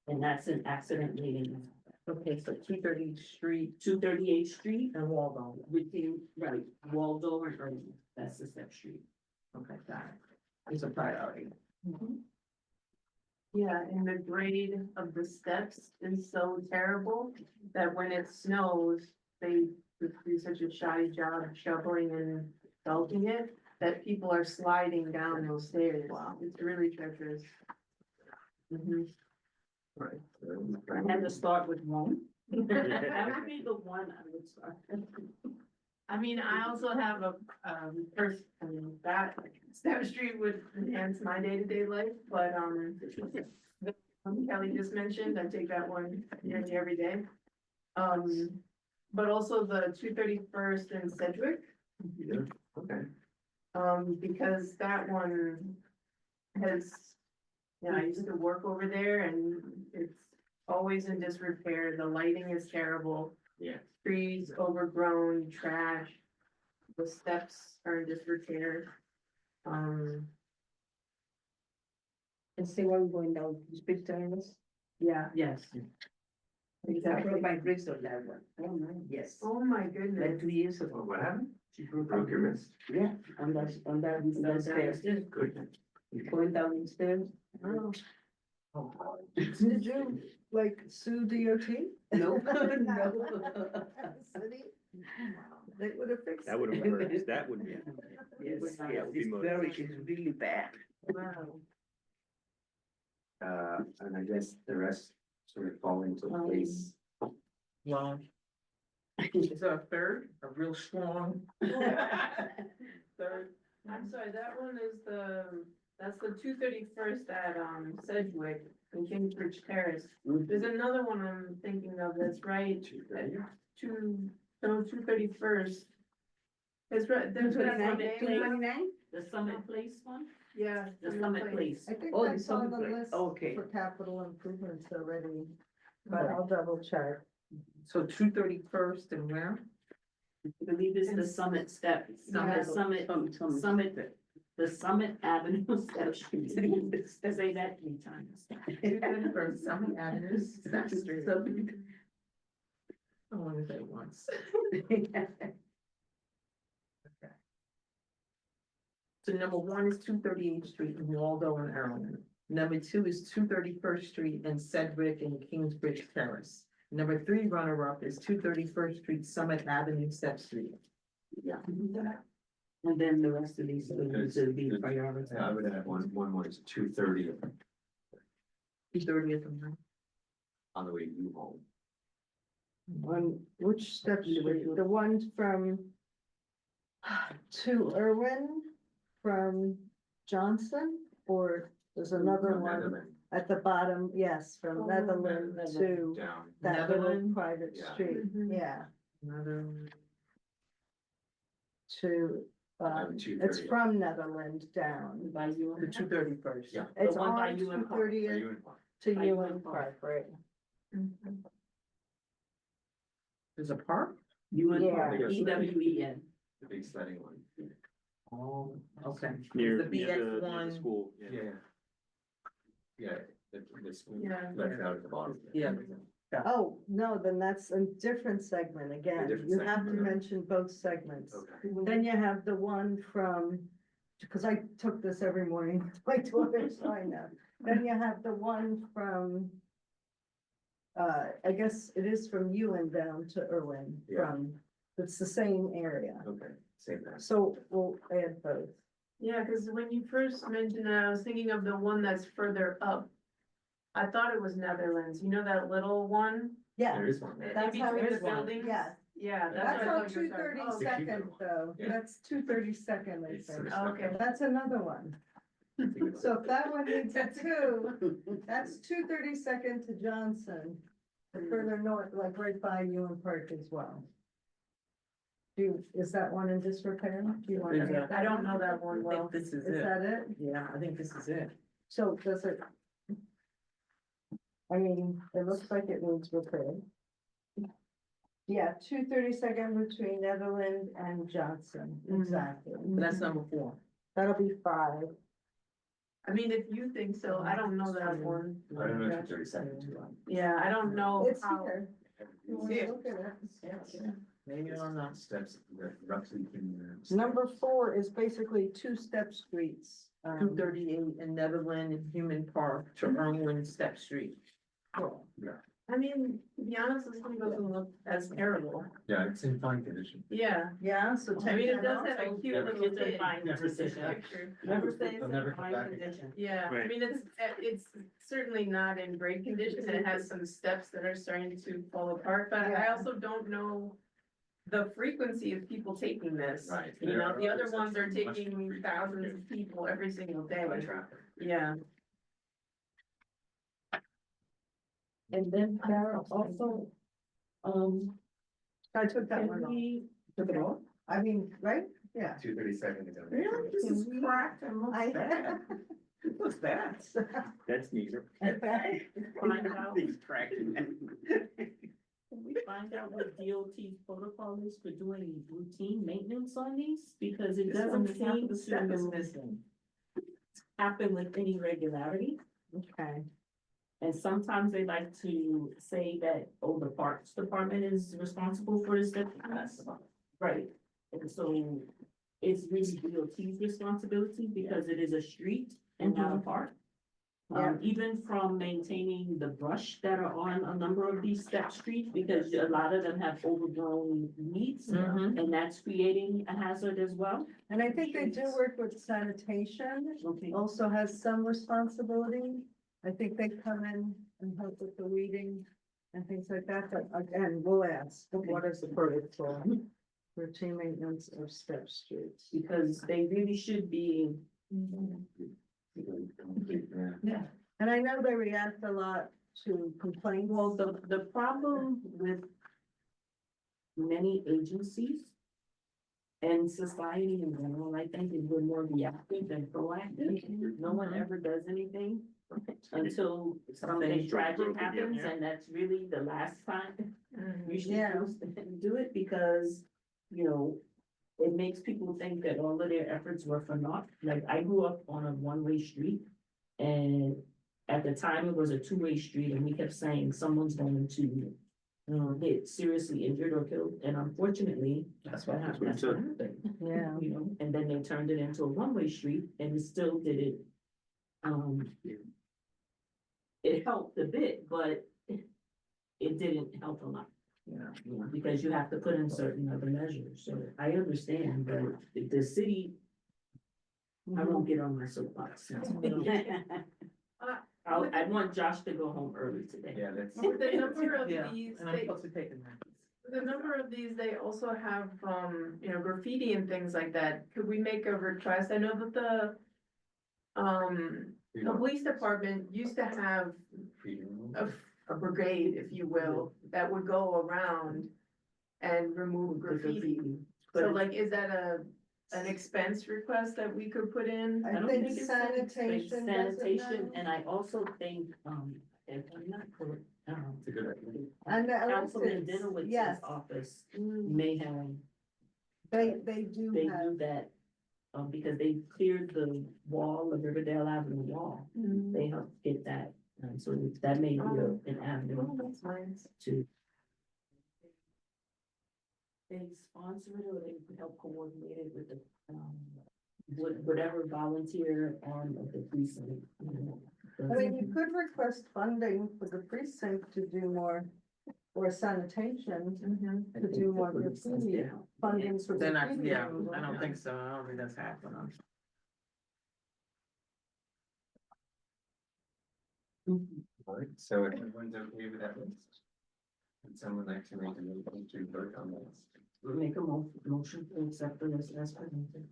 and that's an accident leading. Okay, so 230th Street 238th Street, and Waldo. between, right, Waldo and Irving, that's the step street. Okay, got it. It's a priority. Yeah, and the grade of the steps is so terrible that when it snows, they do such a shoddy job shoveling and belting it, that people are sliding down those stairs. Wow. It's really treacherous. Right. I had to start with one. That would be the one I would start. I mean, I also have a, first, I mean, that Step Street would enhance my day-to-day life, but, the one Kelly just mentioned, I take that one nearly every day. But also the 231st and Sedgwick, Okay. because that one has, yeah, I used to work over there and it's always in disrepair. The lighting is terrible. Yeah. Trees overgrown, trash. The steps are in disrepair. And see where we're going down, speak to us. Yeah. Yes. Exactly. My Bristol that one. Oh, my, yes. Oh my Like goodness. 2 years ago. What happened? She broke Broke your wrist? Yeah, on that stairs, Good. going down the stairs. Oh. Did you like sue DOT? No, City? They would have fixed it. That would have hurt, that would be. Yes, Yeah, yes, would be it's more- very, it's really bad. Wow. And I guess the rest sort of fall into place. Well. Is there a third, a real strong? Third. I'm sorry, that one is that's the 231st at, Sedgwick and Kingsbridge Terrace. There's another one I'm thinking of that's right at 231st. It's right, there's that one, 229? The Summit Place one, yeah. the Summit Place. I think Oh, that's the on the summer list break. Okay. for capital improvements already, but I'll double check. So 231st and where? I believe it's the Summit Step, the Summit, the Summit Avenue Step Street. Say that 3 times. 231st Summit Avenue, Step Street. I want to say once. So number 1 is 238th Street in Waldo and Irwin. Number 2 is 231st Street in Sedgwick and Kingsbridge Terrace. Number 3 runner-up is 231st Street, Summit Avenue, Step Street. Yeah. And then the rest of these will be prioritized. I would add one more is 230 230th and on the way to you home. On which step street? The ones from to Irwin, from Johnson, or There's another No, one Netherlands, at the bottom, yes, from Oh, Netherlands to down. that little Netherlands? private Yeah. street, Mhm. yeah, Another, to, it's 230. from Netherlands down. By you the and 231st. Yeah. It's one by on you and Park. Are 230th you in? to by UN UN Park, right? Mhm. There's a park? You and Yeah. Park, EWEN. The big sledding one. Oh, okay. Near, The near BX the one. school. Yeah. Yeah, the school, Yeah. left out at the bottom. Yeah. Oh, no, then that's a different segment again. different You have to segment, okay. mention both segments. Okay. Then you have the one from, because I took this every morning with my daughter, so I know. Then you have the one from, I guess it is from Ewan down to Irwin, Yeah. from, it's the same area. Okay, same thing. So we'll add both. Yeah, cause when you first mentioned it, I was thinking of the one that's further up. I thought it was Netherlands, you know that little one? Yeah, There is one there. that's how between it the is. buildings? Yeah, Yeah, that's that's what I on thought you were two talking about. thirty-second though. Yeah. That's 232nd, I It's think. sort of stuck Okay. out. That's another one. So if that one needs a two, that's 232nd to Johnson, the further north, like right by Ewan Park as well. Is that one in disrepair? Do you want to? Is that- I don't know that I one well. think this is Is it. that it? Yeah, I think this is it. So does it? I mean, it looks like it needs repair. Yeah, 232nd between Netherland and Johnson, Mhm. exactly. That's number 4. That'll be 5. I mean, if you think so, I don't know that one. I don't know if 30 seconds too long. Yeah, I don't know It's how. here. You wanna Yeah. look at it? Maybe on the. Steps that roughly can. Number 4 is basically 2-step streets. 238 in Netherland and Human Park to Irwin Step Street. I mean, to be honest, this one doesn't look as terrible. Yeah, it's in fine condition. Yeah, Yeah, so I take mean, it that does off. have a cute Never little It's a kid fine Never say condition. that. picture. Never say They'll it's never in come fine back again. condition. Yeah, I Right. mean, it's certainly not in great condition, and it has some steps that are starting to fall apart, but I Yeah. also don't know the frequency of people taking this. Right. You know, the other There's ones are much taking frequency. thousands of people every single By day. traffic. Yeah. And then Farrah also, I took that can one off. we, took it off? I mean, right? Yeah. 232nd is. Really? This is cracked and looks I- bad. What's that? That's neater. Find out, Things cracking. can we find out what DOT's protocol is for doing routine maintenance on these? Because it doesn't seem The step is to missing. happen with any regularity. Okay. And sometimes they like to say that, oh, the Parks Department is responsible for this, right? And so it's really DOT's responsibility because it is a street and not a park. Even from maintaining the brush that are on a number of these step streets, because a lot of them have overgrown weeds. Mhm. And that's creating a hazard as well. And I think they do work with sanitation, Okay. also has some responsibility. I think they come in and help with the weeding and things like that, but again, we'll ask, what is the protocol? Routine maintenance of step streets. Because they really should be. Yeah. And I know they react a lot to complaints. Well, the problem with many agencies and society in general, I think, is we're more reactive than proactive. No one ever does anything until something Things go tragic broke again, happens, yeah. and that's really the last time you should Yeah. do it, because, you know, it makes people think that all of their efforts were for naught. Like, I grew up on a one-way street, and at the time, it was a two-way street, and we kept saying someone's going to get seriously injured or killed, and unfortunately, that's what happened. That's what it happened. Yeah. You know, and then they turned it into a one-way street, and it still did it. It helped a bit, but it didn't help a lot. You know, because you have to put in certain other measures, so I understand, but the city, I won't get on my soapbox. I want Josh to go home early today. Yeah, that's. With the number of Yeah, these, and I'm they, supposed to take them. the number of these, they also have, you know, graffiti and things like that. Could we make a request? I know that We The don't- police department used to have Freedom. a brigade, if you will, that would go around and remove graffiti. But So it's- like, is that an expense request that we could put in? I don't think it's sanitation does it Sanitation, now. and I also think, if I'm not correct, It's a good idea. And the Councilman elections, Dinowitz's yes, office Mm, may have, they do they have. do that. Because they cleared the wall of Riverdale Avenue wall, Mm. they helped get that, so that may be an Oh, avenue that's nice. to. They sponsor it or they help coordinate it with the, whatever volunteer arm of the precinct. I mean, you could request funding for the precinct to do more, or sanitation, to do more graffiti, funding for Then I, graffiti yeah, removal. I don't think so, I don't think that's happening. Alright, so if everyone's okay with that list? Would someone like to make a motion to vote on this? Make a motion to accept the list as presented.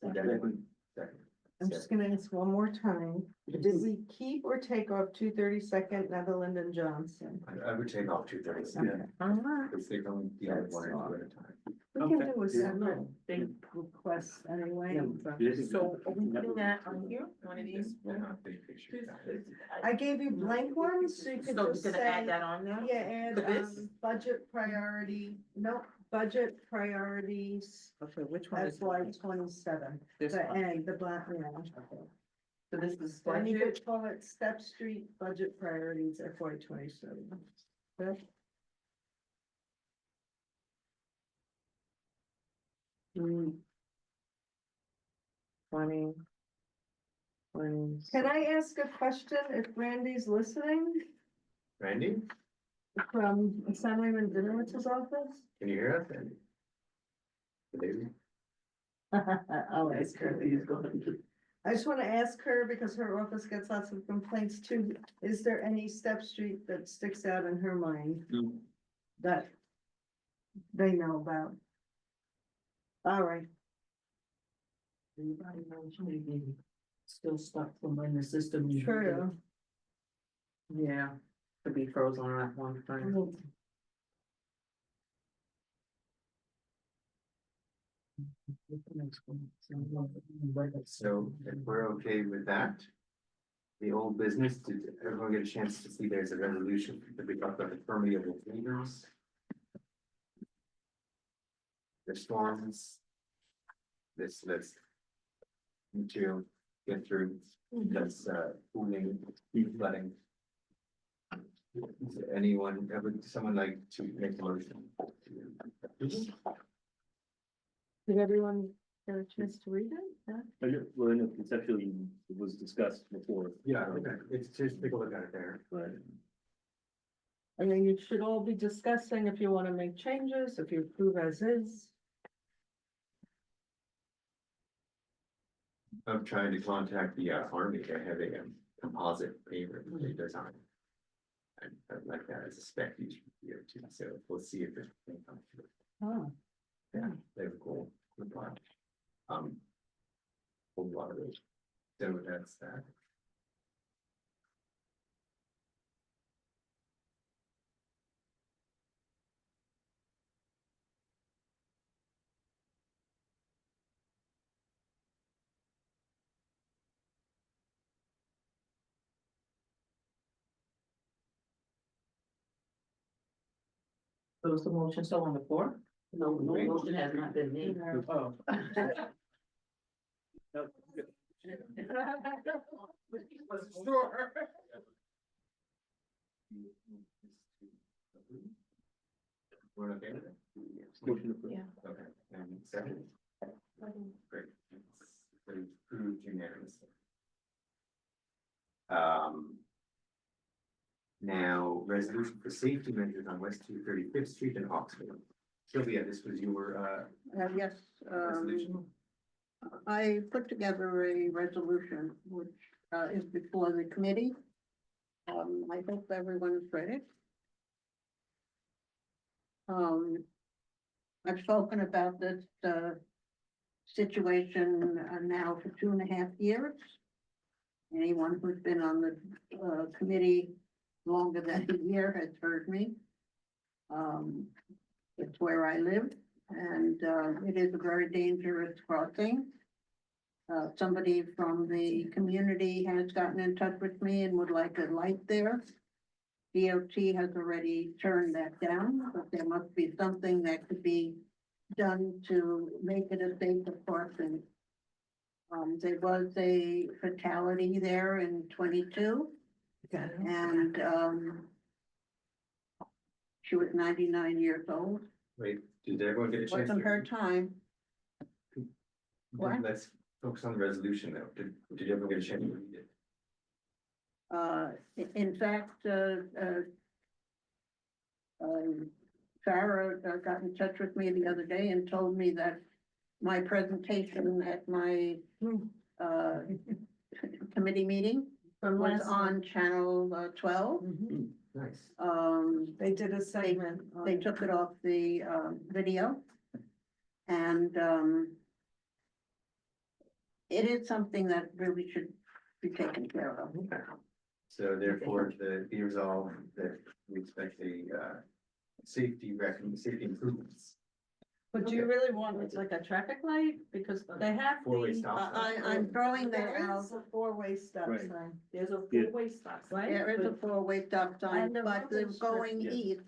Second. I'm just gonna ask one more time, did we keep or take off 232nd Netherland and Johnson? I would take off 230. Okay. Because they can only deal with one or two at a time. We can Okay. do a separate They, request anyway. So are we putting that on here, one of these? They're not big pictures. I gave you blank ones, so you could So you're just gonna say, add that on there? yeah, For add, this? budget priority, no, budget priorities, Okay, which one is? FY 27, This the one. A, the black, yeah. So this is And you budget, could call it Step Street Budget Priorities FY 27. Okay? Mm. 20. Can I ask a question if Randy's listening Randy, from Assemblyman Dinowitz's office? can you hear us, Randy? Hello? I'll ask her. I just want to ask her because her office gets lots of complaints too. Is there any Step Street that sticks out in her mind? No. That they know about? All right. anybody knows, maybe still stuck from when the system. was True. yeah, could be frozen on that one thing. So if we're okay with that. The old business, did everyone get a chance to see there's a resolution that we talked about the permeable pavers? The storms. This list. To get through, that's cooling, flooding. Is there anyone, would someone like to make a motion? Did everyone get a chance to read it? Yeah. Well, no, conceptually, it was discussed before. Yeah, okay, it's just take a look at it there. But I mean, you should all be discussing if you want to make changes, if you approve as is. I'm trying to contact the Army, they have a composite paver that they design. I'd like that as a spec use here too, so we'll see if it can come through. Oh. Yeah, they have a cool reply. Whole lot of those. So that's that. So is the motion still on the floor? No, no motion has not been made. Oh. We're okay with it? motion approved. Yeah. Okay, and second. Great. So approved unanimously. Now, resolution for safety measures on West 235th Street in Oxford. Sylvia, this was your Yes, resolution? I put together a resolution which is before the committee. I hope everyone's read it. I've spoken about this situation now for 2.5 years. Anyone who's been on the, committee longer than a year has heard me. It's where I live, and, it is a very dangerous crossing. Somebody from the community has gotten in touch with me and would like a light there. DOT has already turned that down, but there must be something that could be done to make it a safer crossing. There was a fatality there in 22, and, she was 99 years old. Wait, did everyone get a chance? Wasn't to her read? time. What? Let's focus on the resolution though. Did everyone get a chance to read it? In fact, Farah got in touch with me the other day and told me that my presentation at my, committee meeting From was last on channel 12. Mhm. Nice. They did a segment. on They it. took it off the, video. And, it is something that really should be taken care of. Okay. So therefore, be resolved that we expect a safety improvements. But do you really want it like a traffic light? Because they have Four-way the. stop sign. I'm throwing that There out. is a four-way stop Right. sign. There's a Yeah. four-way stop sign. There is a four-way stop sign, And the but the rubber strip, going yeah. east,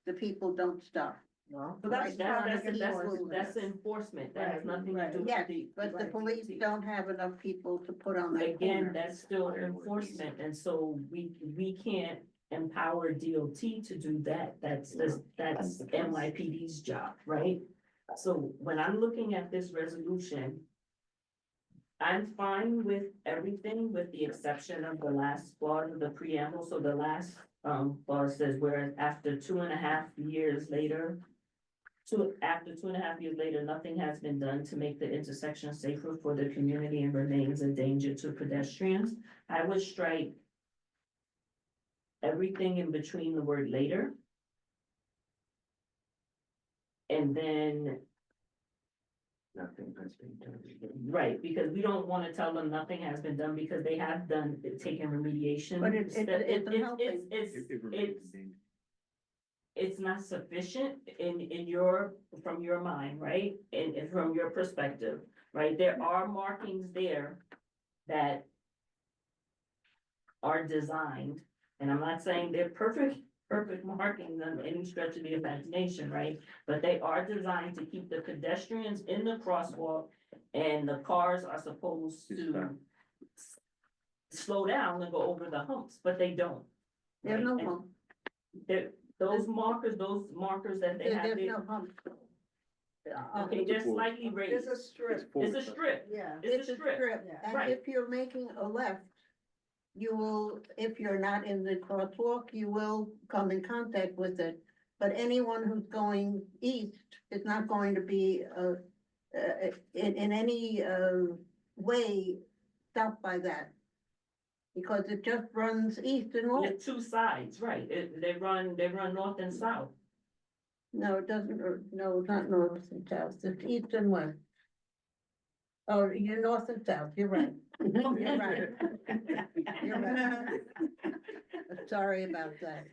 the people don't stop. So that's. Right. That's enforcement, that has Right, nothing to right. do with Yes, the. but the right, police DOT. don't have enough people to put on that Again, corner. that's still enforcement, and so we can't empower DOT to do that, that's NYPD's job, right? So when I'm looking at this resolution, I'm fine with everything with the exception of the last clause of the preamble, so the last clause says, whereas after 2.5 years later, after 2.5 years later, nothing has been done to make the intersection safer for the community and remains a danger to pedestrians. I would strike everything in between the word later. And then, Nothing has been done. right, because we don't wanna tell them nothing has been done because they have taken remediation. But it's helping. It's not sufficient from your mind, right? And from your perspective, right? There are markings there that are designed, and I'm not saying they're perfect markings on any stretch of the imagination, right? But they are designed to keep the pedestrians in the crosswalk, and the cars are supposed to slow down and go over the humps, but they don't. There's right? no And hump. those markers that they have There's there, no hump. okay, they're slightly There's raised. a strip, It's a strip, yeah. it's a strip. Yeah. And Right. if you're making a left, you will, if you're not in the crosswalk, you will come in contact with it. But anyone who's going east is not going to be, in any, way stopped by that. Because it just runs east and There's west. two sides, right, they run north and south. No, it doesn't, no, it's not north and south, it's east and west. Oh, you're north and south, you're right. You're right. You're right. Sorry about that.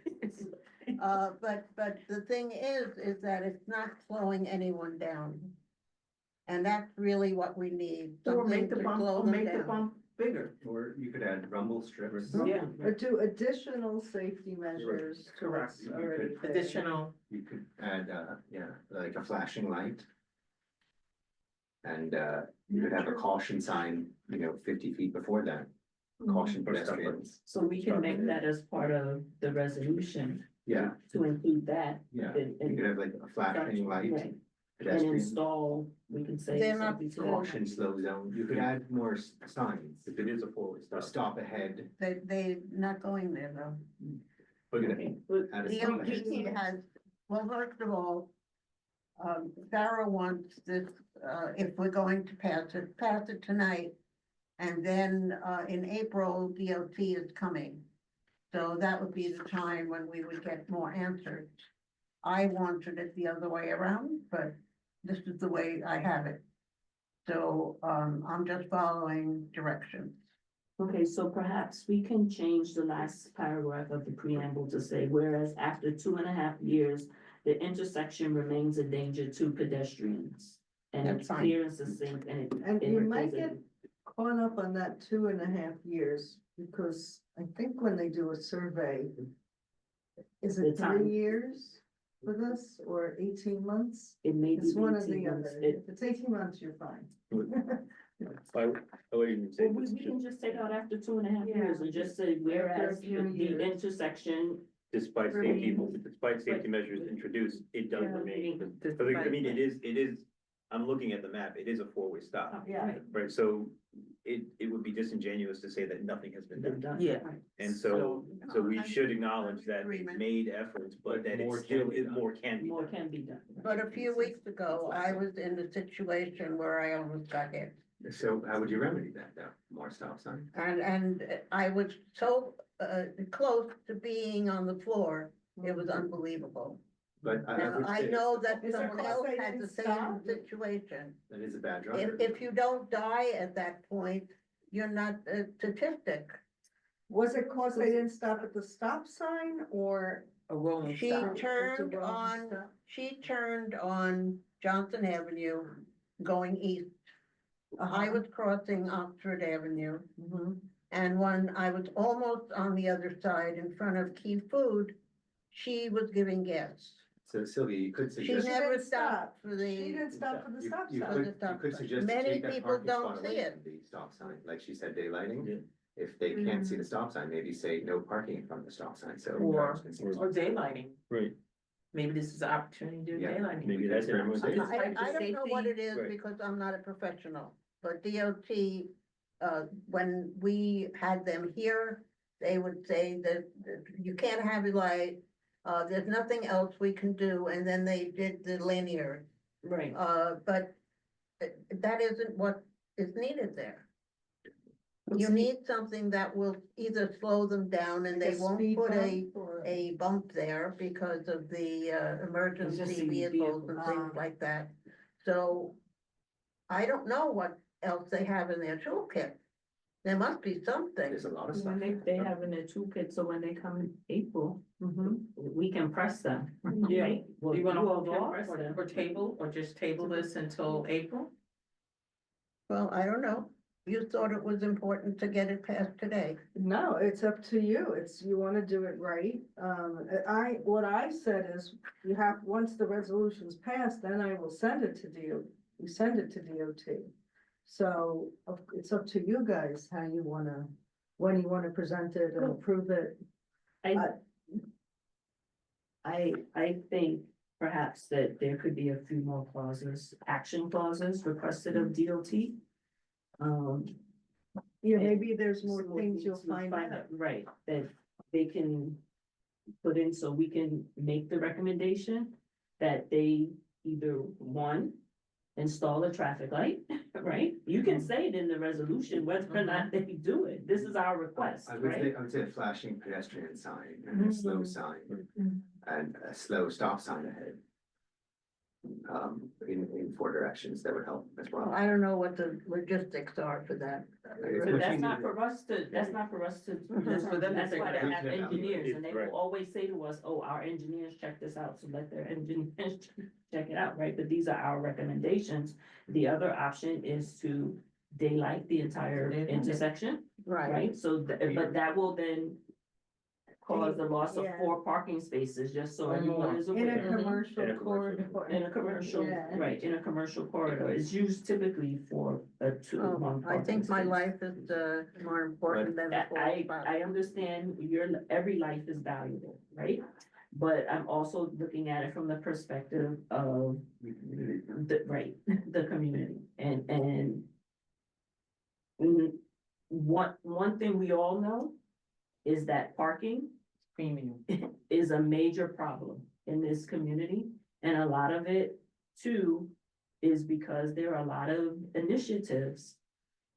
But the thing is that it's not slowing anyone down. And that's really what we need. Or something make the to bump, slow or them make the down. bump bigger. Or you could add rumble strips. Yeah. Or do additional safety measures. to Correct. what's already there. Additional, You could add, like a flashing light. And, you could have a caution sign, 50 feet before that. Caution pedestrians. So we can make that as part of the resolution Yeah, to include that. yeah. And- You could have like a flashing light, Right. And pedestrian, install, we can say. They're not- something to that. caution, slow zone. You could add more signs. If it is a four-way Or stop ahead. They're not going there though. Okay, but Add a The stop OT ahead. has, well, first of all, Sarah wants this, if we're going to pass it tonight. And then, in April, DOT is coming. So that would be the time when we would get more answers. I wanted it the other way around, but this is the way I have it. So, I'm just following directions. Okay, so perhaps we can change the last paragraph of the preamble to say, whereas after 2.5 years, the intersection remains a danger to pedestrians. And That's it's fine. clear and succinct, and it. And it you might replaces- get caught up on that 2.5 years, because I think when they do a survey, is The it time. 3 years for this, or 18 months? It may be It's one or 18 the months. other. It- If it's 18 months, you're fine. I would even say. Well, we can just take out after 2.5 Yeah. years and just say, whereas After a few the years. intersection. Despite safety measures introduced, it does Yeah. remain, because, I mean, it is, I'm looking at the map, it is a four-way stop, Yeah. right? So it would be disingenuous to say that nothing has been done. Yeah. And so we should acknowledge that we Agreement. made efforts, but that More it's still, can be done. more can be More done. can be done. But a few weeks ago, I was in a situation where I almost got hit. So how would you remedy that though? More stop sign? And I was so, close to being on the floor, it was unbelievable. But I would I say know that Is it someone because else they had the didn't same stop? situation. that is a bad driver. If you don't die at that point, you're not a statistic. Was it cause they didn't stop at the stop sign, or? A rolling She stop. turned It's a rolling on, stop. she turned on Johnson Avenue going east. I was crossing Oxford Avenue. And when I was almost on the other side in front of Key Food, she was giving gas. So Sylvia, you could She suggest. never didn't stopped for She the, didn't stop for the You stop you sign. could, the you stop could sign. suggest to Many take that people parking don't spot see away it. from the stop sign, like she said, daylighting. Yeah. If they can't see the stop sign, maybe say no parking in front of the stop sign, so. Or- drivers can see the Or stop sign. daylighting. Right. Maybe this is an opportunity to do Yeah. daylighting. Maybe that's Yeah. everyone's. Just I like the don't know what it safety- is Right. because I'm not a professional, but DOT, when we had them here, they would say that you can't have a light, there's nothing else we can do, and then they did the linear. Right. But that isn't what is needed there. You See- need something that will either slow them down and they A won't speed put bump or- a bump there because of the emergency Emergency vehicles and things vehicles. like that. So I don't know what else they have in their toolkit. There must be something. There's a lot of stuff. When they have in their toolkit, so when they come in April, we can press them. Yeah. right? Well, You wanna all hold can off press them. or table, or just table this until April? Well, I don't know. You thought it was important to get it passed today. No, it's up to you. You wanna do it right. What I said is, you have, once the resolution's passed, then I will send it to we send it to DOT. So it's up to you guys how you wanna, when you wanna present it and approve it. I think perhaps that there could be a few more clauses, action clauses requested of DOT. Yeah, And maybe there's more so things you'll to find out. Right, that they can put in so we can make the recommendation that they either, one, install a traffic light, right? You can say it in the resolution whether or not they do it. This is our request, I would right? say, I would say a flashing pedestrian sign and a slow sign and a slow stop sign ahead. In four directions, that would help as Well, well. I don't know what the logistics are for that. But that's not for us to, that's not for us to. That's for them to That's why figure they it have out. engineers, and they Right. will always say to us, oh, our engineers check this out, so let their engineers check it out, right? But these are our recommendations. The other option is to daylight the entire Daylight it. intersection, Right. right? So, but that will then cause the loss of Yeah. 4 parking spaces, just so Or everyone more. is In aware. a commercial In a commercial. corridor. In a commercial, Yeah. right, in a commercial corridor, it's used typically for a 2-1 Oh, I think my parking life is more important than the space. full I spot. understand every life is valuable, right? But I'm also looking at it from the perspective of right, the community and one thing we all know is that parking Premium. is a major problem in this community. And a lot of it too is because there are a lot of initiatives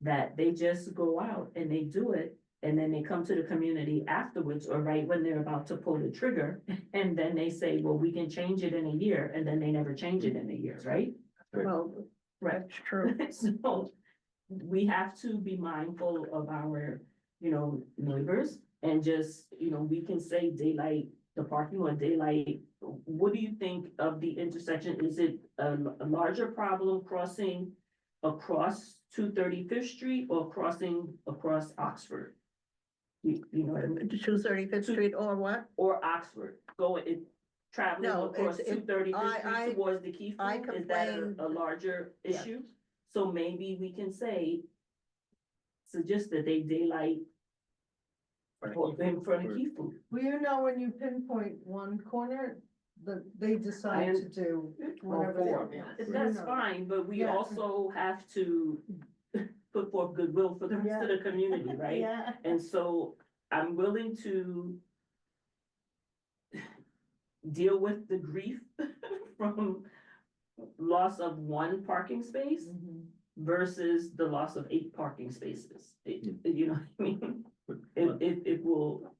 that they just go out and they do it. And then they come to the community afterwards or right when they're about to pull the trigger. And then they say, well, we can change it in a year. And then they never change it in a year, right? Well, Right. that's true. So we have to be mindful of our, neighbors and just, we can say daylight, the parking lot daylight. What do you think of the intersection? Is it a larger problem crossing across 235th Street or crossing across Oxford? You know what I mean? 235th Street or what? Or Oxford, traveling No, across it's- 235th I- Street towards the Key I Food, is that complained- a larger Yes. issue? So maybe we can suggest that they daylight or in front of Key Food. Well, you know, when you pinpoint one corner, they decide to do whatever four, they yeah. want. That's fine, but we Yeah. also have to put forth goodwill for the rest of the community, right? Yeah. And so I'm willing to deal with the grief from loss of one parking space versus the loss of 8 parking spaces. You know what I mean? It will,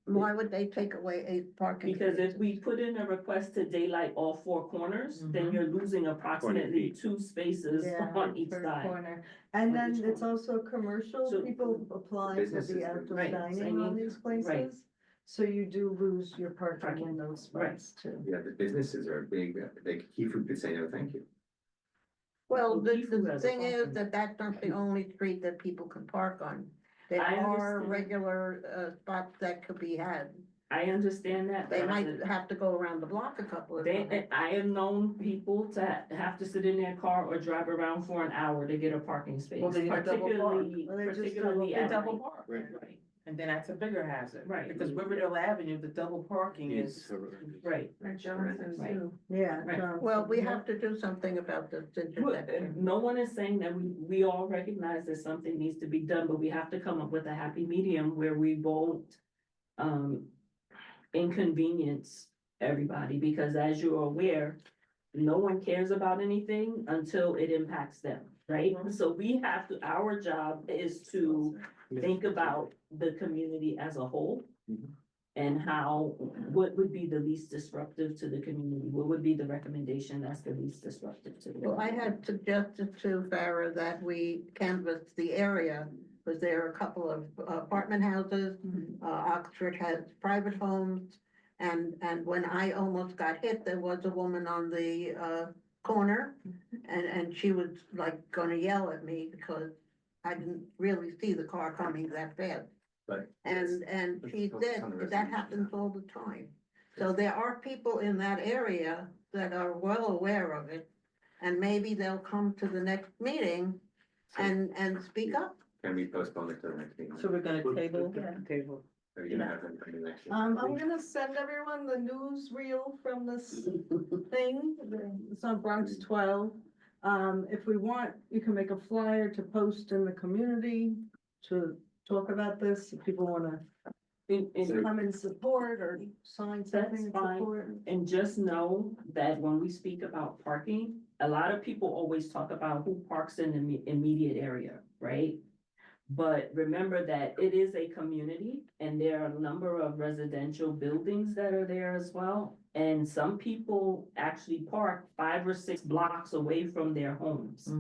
Why would they take away 8 parking? because if spaces? we put in a request to daylight all 4 corners, then Mhm. you're losing approximately 2 spaces Yeah, on each per side. corner. And On then each it's corner. also commercial, So- people apply for Businesses, the outdoor right, dining on these right. places. So you do lose your parking Parking, in those right. spots too. Yeah, the businesses are big, like Key Food could say no, thank you. Well, Well, Key Food the has a thing is parking. that that's not the only street that people can park on. There I are understand. regular, spots that could be had. I understand that. They but I might said- have to go around the block a couple of times. I have known people to have to sit in their car or drive around for an hour to get a parking space, Well, they just double park. particularly, Well, they just particularly They at double night. park. Right, And then that's a bigger hazard. Right. Because Riverdale Avenue, the double parking is. right. Right, Johnson Right. too. Yeah. Right. Johnson, Well, we yeah. have to do something about this Well, intersection. no one is saying that we all recognize that something needs to be done, but we have to come up with a happy medium where we won't inconvenience everybody, because as you're aware, no one cares about anything until it impacts them, right? So we have to, our job is to think about the community as a whole. Mhm. And what would be the least disruptive to the community? What would be the recommendation that's the least disruptive to the Well, I community? had suggested to Farah that we canvass the area, because there are a couple of apartment houses. Oxford has private homes, and when I almost got hit, there was a woman on the, corner, and she was like gonna yell at me because I didn't really see the car coming that fast. But. And Let's she focus said on the that resolution happens now. all the time. So there are people in that area that are well aware of it, and maybe they'll come to the next meeting and speak up. Can we postpone it to the next meeting? So we're gonna table. Table. Are you gonna have them come to the next? I'm gonna send everyone the newsreel from this thing, it's on Bronx 12. If we want, you can make a flyer to post in the community to talk about this, if people wanna come and support or sign something in That's fine. support. And just know that when we speak about parking, a lot of people always talk about who parks in the immediate area, right? But remember that it is a community and there are a number of residential buildings that are there as well. And some people actually park 5 or 6 blocks away from their homes,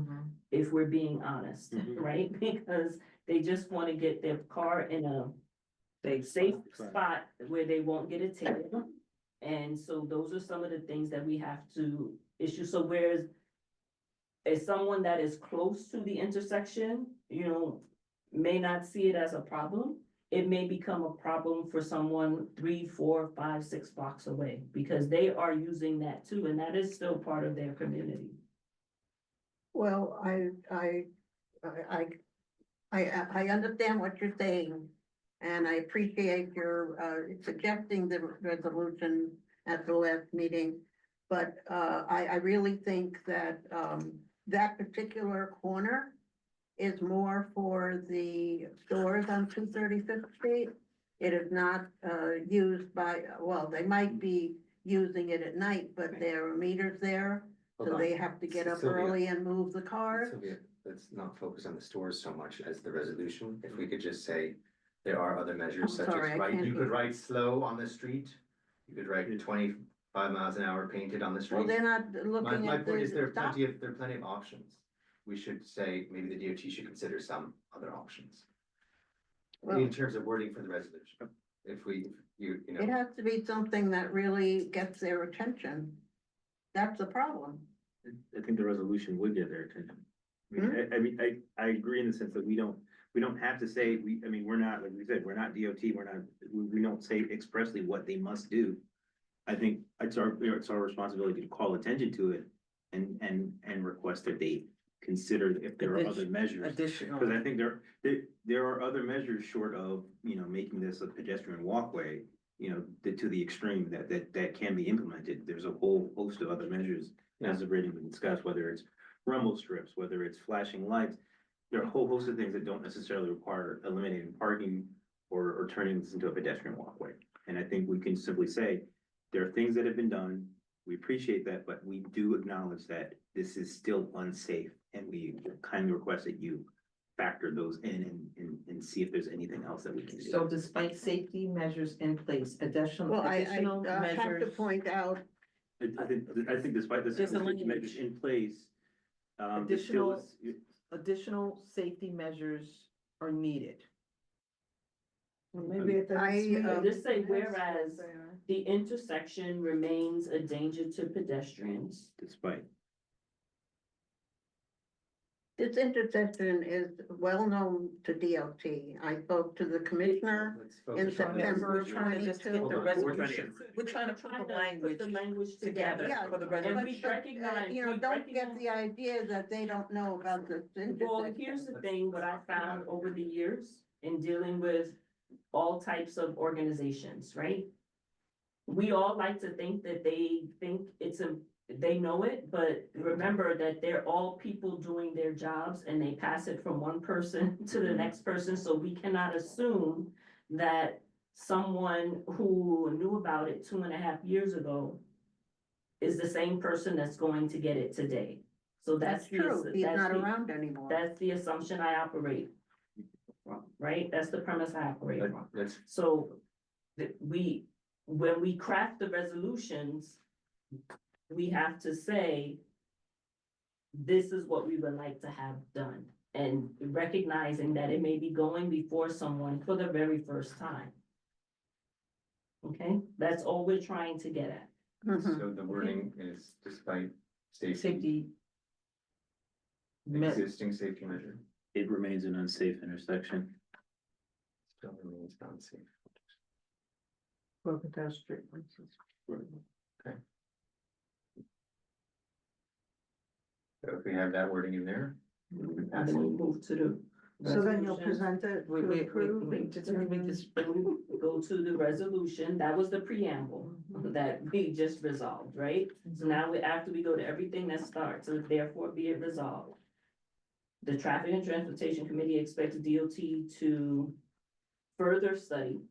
if we're being honest, Mhm. right? Because they just want to get their car in a safe spot where they won't get a ticket. And so those are some of the things that we have to issue. So whereas as someone that is close to the intersection, may not see it as a problem, it may become a problem for someone 3, 4, 5, 6 blocks away, because they are using that too, and that is still part of their community. Well, I understand what you're saying, and I appreciate your, suggesting the resolution at the last meeting. But, I really think that, that particular corner is more for the stores on 235th Street. It is not, used by, well, they might be using it at night, but there are meters there. Hold So on. they have to get up Sylvia. early and move the cars. Sylvia, let's not focus on the stores so much as the resolution. If we could just say, there are other measures I'm such sorry, as I right, can't you hear. could write slow on the street. You could write 25 miles an hour painted on the Well, street. they're not looking My at point is the there are stop. there are plenty of options. we should say, maybe the DOT should consider some other options. Well, In terms of wording for the resolution, if we, you it know, has to be something that really gets their attention. That's the problem. I think the resolution would get their attention. I mean, I agree in the sense that we don't have to say, we're not, like we said, we're not DOT, we don't say expressly what they must do. I think it's our responsibility to call attention to it and request that they consider if there are other measures. Additional. Cause I think there are other measures short of, making this a pedestrian walkway, to the extreme that can be implemented. There's a whole host of other measures as have already been discussed, whether it's rumble strips, whether it's flashing lights. There are a whole host of things that don't necessarily require eliminating parking or turning this into a pedestrian walkway. And I think we can simply say, there are things that have been done. We appreciate that, but we do acknowledge that this is still unsafe, and we kindly request that you factor those in and see if there's anything else that we can do. So despite safety measures in place, additional Well, I additional have to measures. point out, I think despite the There's a safety measures in place, it still is- Additional safety measures are needed. Maybe at the next I, meeting. Just say whereas the intersection remains a danger to pedestrians. despite. this intersection is well known to DOT. I spoke to the commissioner let's in focus on this. September We're of trying to just get the 22. Hold on, we're trying to- resolution. We're trying to put the language The language together together. Yeah, for the but, And resolution. we recognize. you know, we don't get recognize- the idea that they don't know about this Well, here's intersection. the thing, what I found over the years in dealing with all types of organizations, right? We all like to think that they think they know it, but remember that they're all people doing their jobs and they pass it from one person to the next person, so we cannot assume that someone who knew about it 2.5 years ago is the same person that's going to get it today. So That's the- true. He's that's not the- around anymore. That's the assumption I operate from, right? That's the premise I operate But from. let's, So when we craft the resolutions, we have to say, this is what we would like to have done. And recognizing that it may be going before someone for the very first time. Okay, that's all we're trying to get at. Mhm. so the wording is despite safety, Safety. me- existing safety measure, It remains an unsafe intersection. still remains unsafe. For pedestrians. So if we have that wording in there, we can And pass then we it. move to the. So then you'll resolution. present it We, to we, approve. we just Then we go to the resolution, that was the preamble that we just resolved, right? So now after we go to everything that starts, so therefore be it resolved. The Traffic and Transportation Committee expects DOT to further study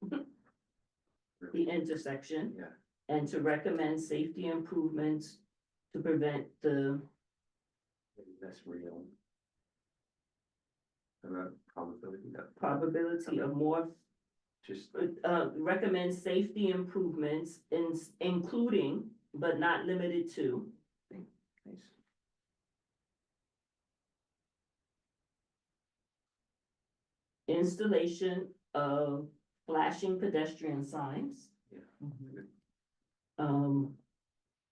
the intersection Yeah, and to recommend safety improvements to prevent the maybe that's real. About probability that probability of more just, recommend safety improvements including, but not limited to. Nice. Installation of flashing pedestrian signs.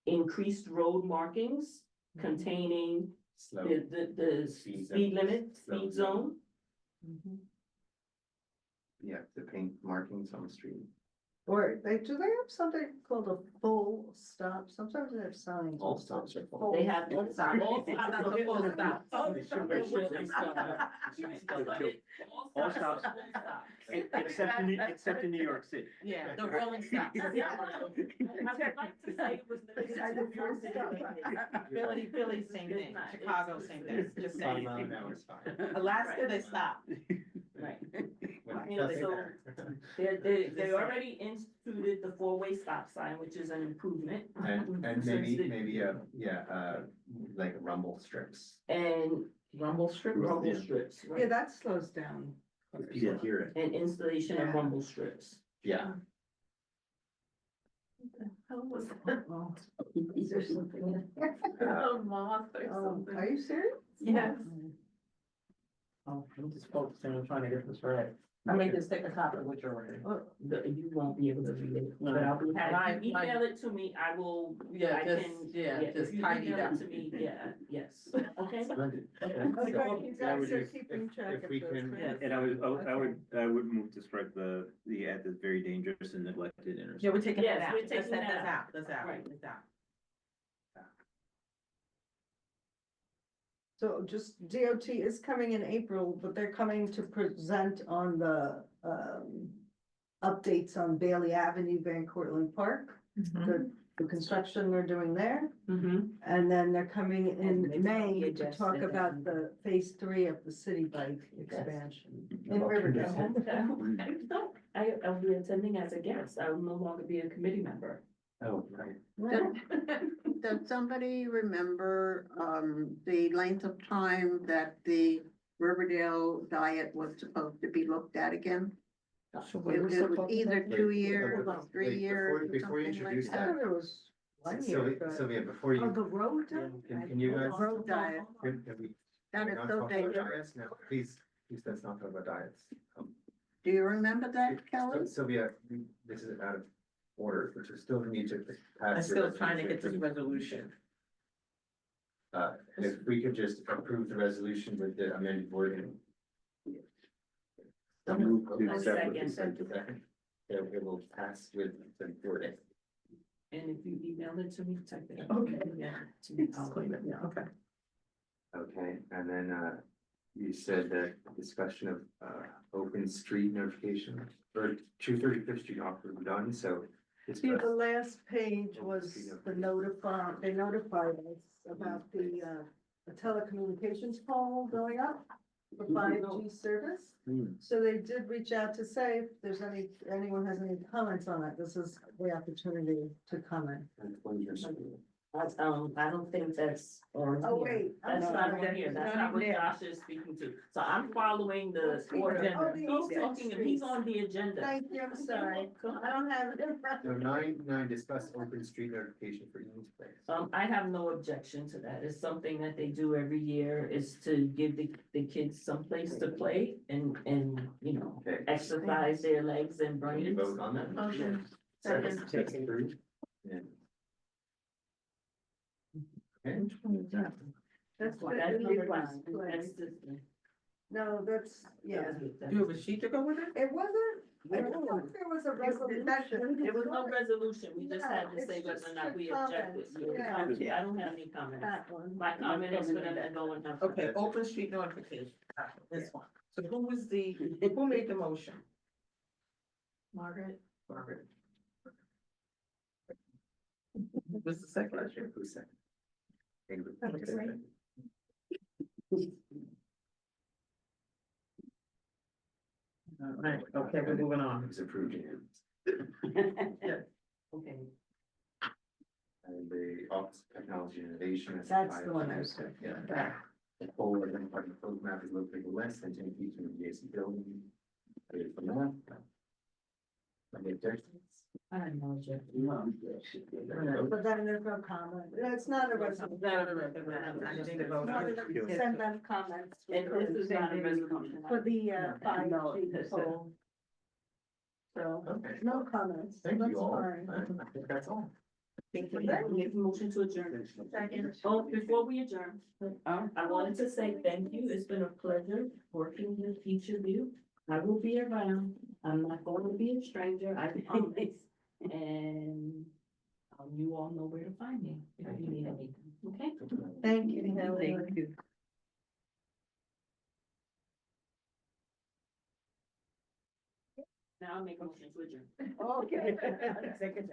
Increased road markings containing slow, the Speed speed zones. limit, Slow speed zone. yeah, the paint markings on the street. Or do they have something called a full stop? Sometimes they have signs. All stops are full. They have. All stops. All stops are full stop. All They stops should- are full they should- stop. All stops. Except in New York City. Yeah, the rolling stops. I would like to say it was limited to New York City. Philly, same It's thing. not. Chicago, same thing. Just saying. That was fine. Alaska, they stop. Right. Nothing So- there. They already instituted the four-way stop sign, which is an improvement. And maybe like rumble strips. And Rumble strip. rumble strips, Yeah, right? that slows down. You can hear it. And installation of Yeah. rumble strips. Yeah. How was that? Is there something? A moth or Oh, something. are you serious? Yes. Oh, I'm just focusing on trying to get this right. I made this take a copy of what you're writing. You won't be able to read it, No. but I'll be My- happy, email it to me, I will, Yeah, I just, can, yeah, if just you tidy it email up. it to me, yeah, yes, okay? Splendid. Okay, So, you I would guys are just- keeping track if of we those, can- right? Yes. I would move to strike the at the very dangerous and neglected intersection. Yeah, we're taking Yes, that out. we're That's taking that that's out. out, that's out, Right. that's out. So just DOT is coming in April, but they're coming to present on the, updates on Bailey Avenue, Van Cortlandt Park, the construction they're doing there. Mm-hmm. And then they're coming And in maybe May we to adjust talk it about and- the phase 3 of the city bike expansion in Riverdale. I'll be attending as a guest, I will no longer be a committee member. Oh, right. Does somebody remember, the length of time that the Riverdale diet was supposed to be looked at again? It was either 2 years, Wait, 3 wait, years, or before you something like introduce I that. thought it was 1 year. Sylvia, but- Sylvia, before Oh, you, the road? can you guys? Road diet, can we that is not so talk about dangerous. diets? No, please, let's not talk about diets. Do you remember that, Kelly? Sylvia, this is out of order, which is still need to pass. I'm the still trying to get this resolution. resolution. If we could just approve the resolution with the amended wording. Move to I accept with second. consent to second. It will pass with the wording. And if you email it to me, type it. Okay. Yeah. to me, I'll clean it, yeah, okay. Okay, and then, you said that discussion of, open street notification, or 235th Street offer done, so. See, discuss- the last page was the they notified us about the telecommunications pole going up for 5G service. Hmm. So they did reach out to say if there's anyone has any comments on it, this is the opportunity to comment. I don't think that's on Oh, here. wait. I'm That's sorry. not on here, that's Not not what there. Josh is speaking to, so I'm following the order. Oh, the He's open talking, and he's streets. on the agenda. Thank you, I'm sorry. I don't have it in front So of me. 9, discuss open street notification for Eames Place. I have no objection to that, it's something that they do every year, is to give the kids someplace to play and, you know, Okay. exercise their legs and Can you brains. vote on that? Motion. So that's approved. Yeah. Okay. That's Well, the that's number Midwest 9. play. That's this one. No, that's, yeah. You have a sheet to go with it? It wasn't, I don't know if there was a resolution. There was no resolution, we just had to No, say it's whether or just not the we objected. comments, yeah. I don't have any comments. That one. My comment is gonna let go and have. Okay, open street notification, this one. So who made the motion? Margaret. Margaret. Was the second? Who's second? Ingrid. Okay. All right, okay, we're moving It on. was approved unanimously. Okay, And the Office of Technology and Innovation. is That's the filed one I tonight. was talking Yeah. The pole identified in the photo map is located less than 10 feet from the adjacent building. Ready for that? Any objections? I have no objection. But then there's no comment. It's not a resolution. I just need to vote. Send them comments. And this is not a resolution. For the No, 5G poll. So, Okay. no comments. Thank That's you all. fine. I think that's all. Make a motion to adjourn. Oh, before we adjourn, I wanted to say thank you. It's been a pleasure working with each of you. I will be around. I'm not going to be a stranger, I promise. And you all know where to find me if you need anything, okay? Thank you, Kelly. Now I'll make a motion to adjourn. Okay. Second.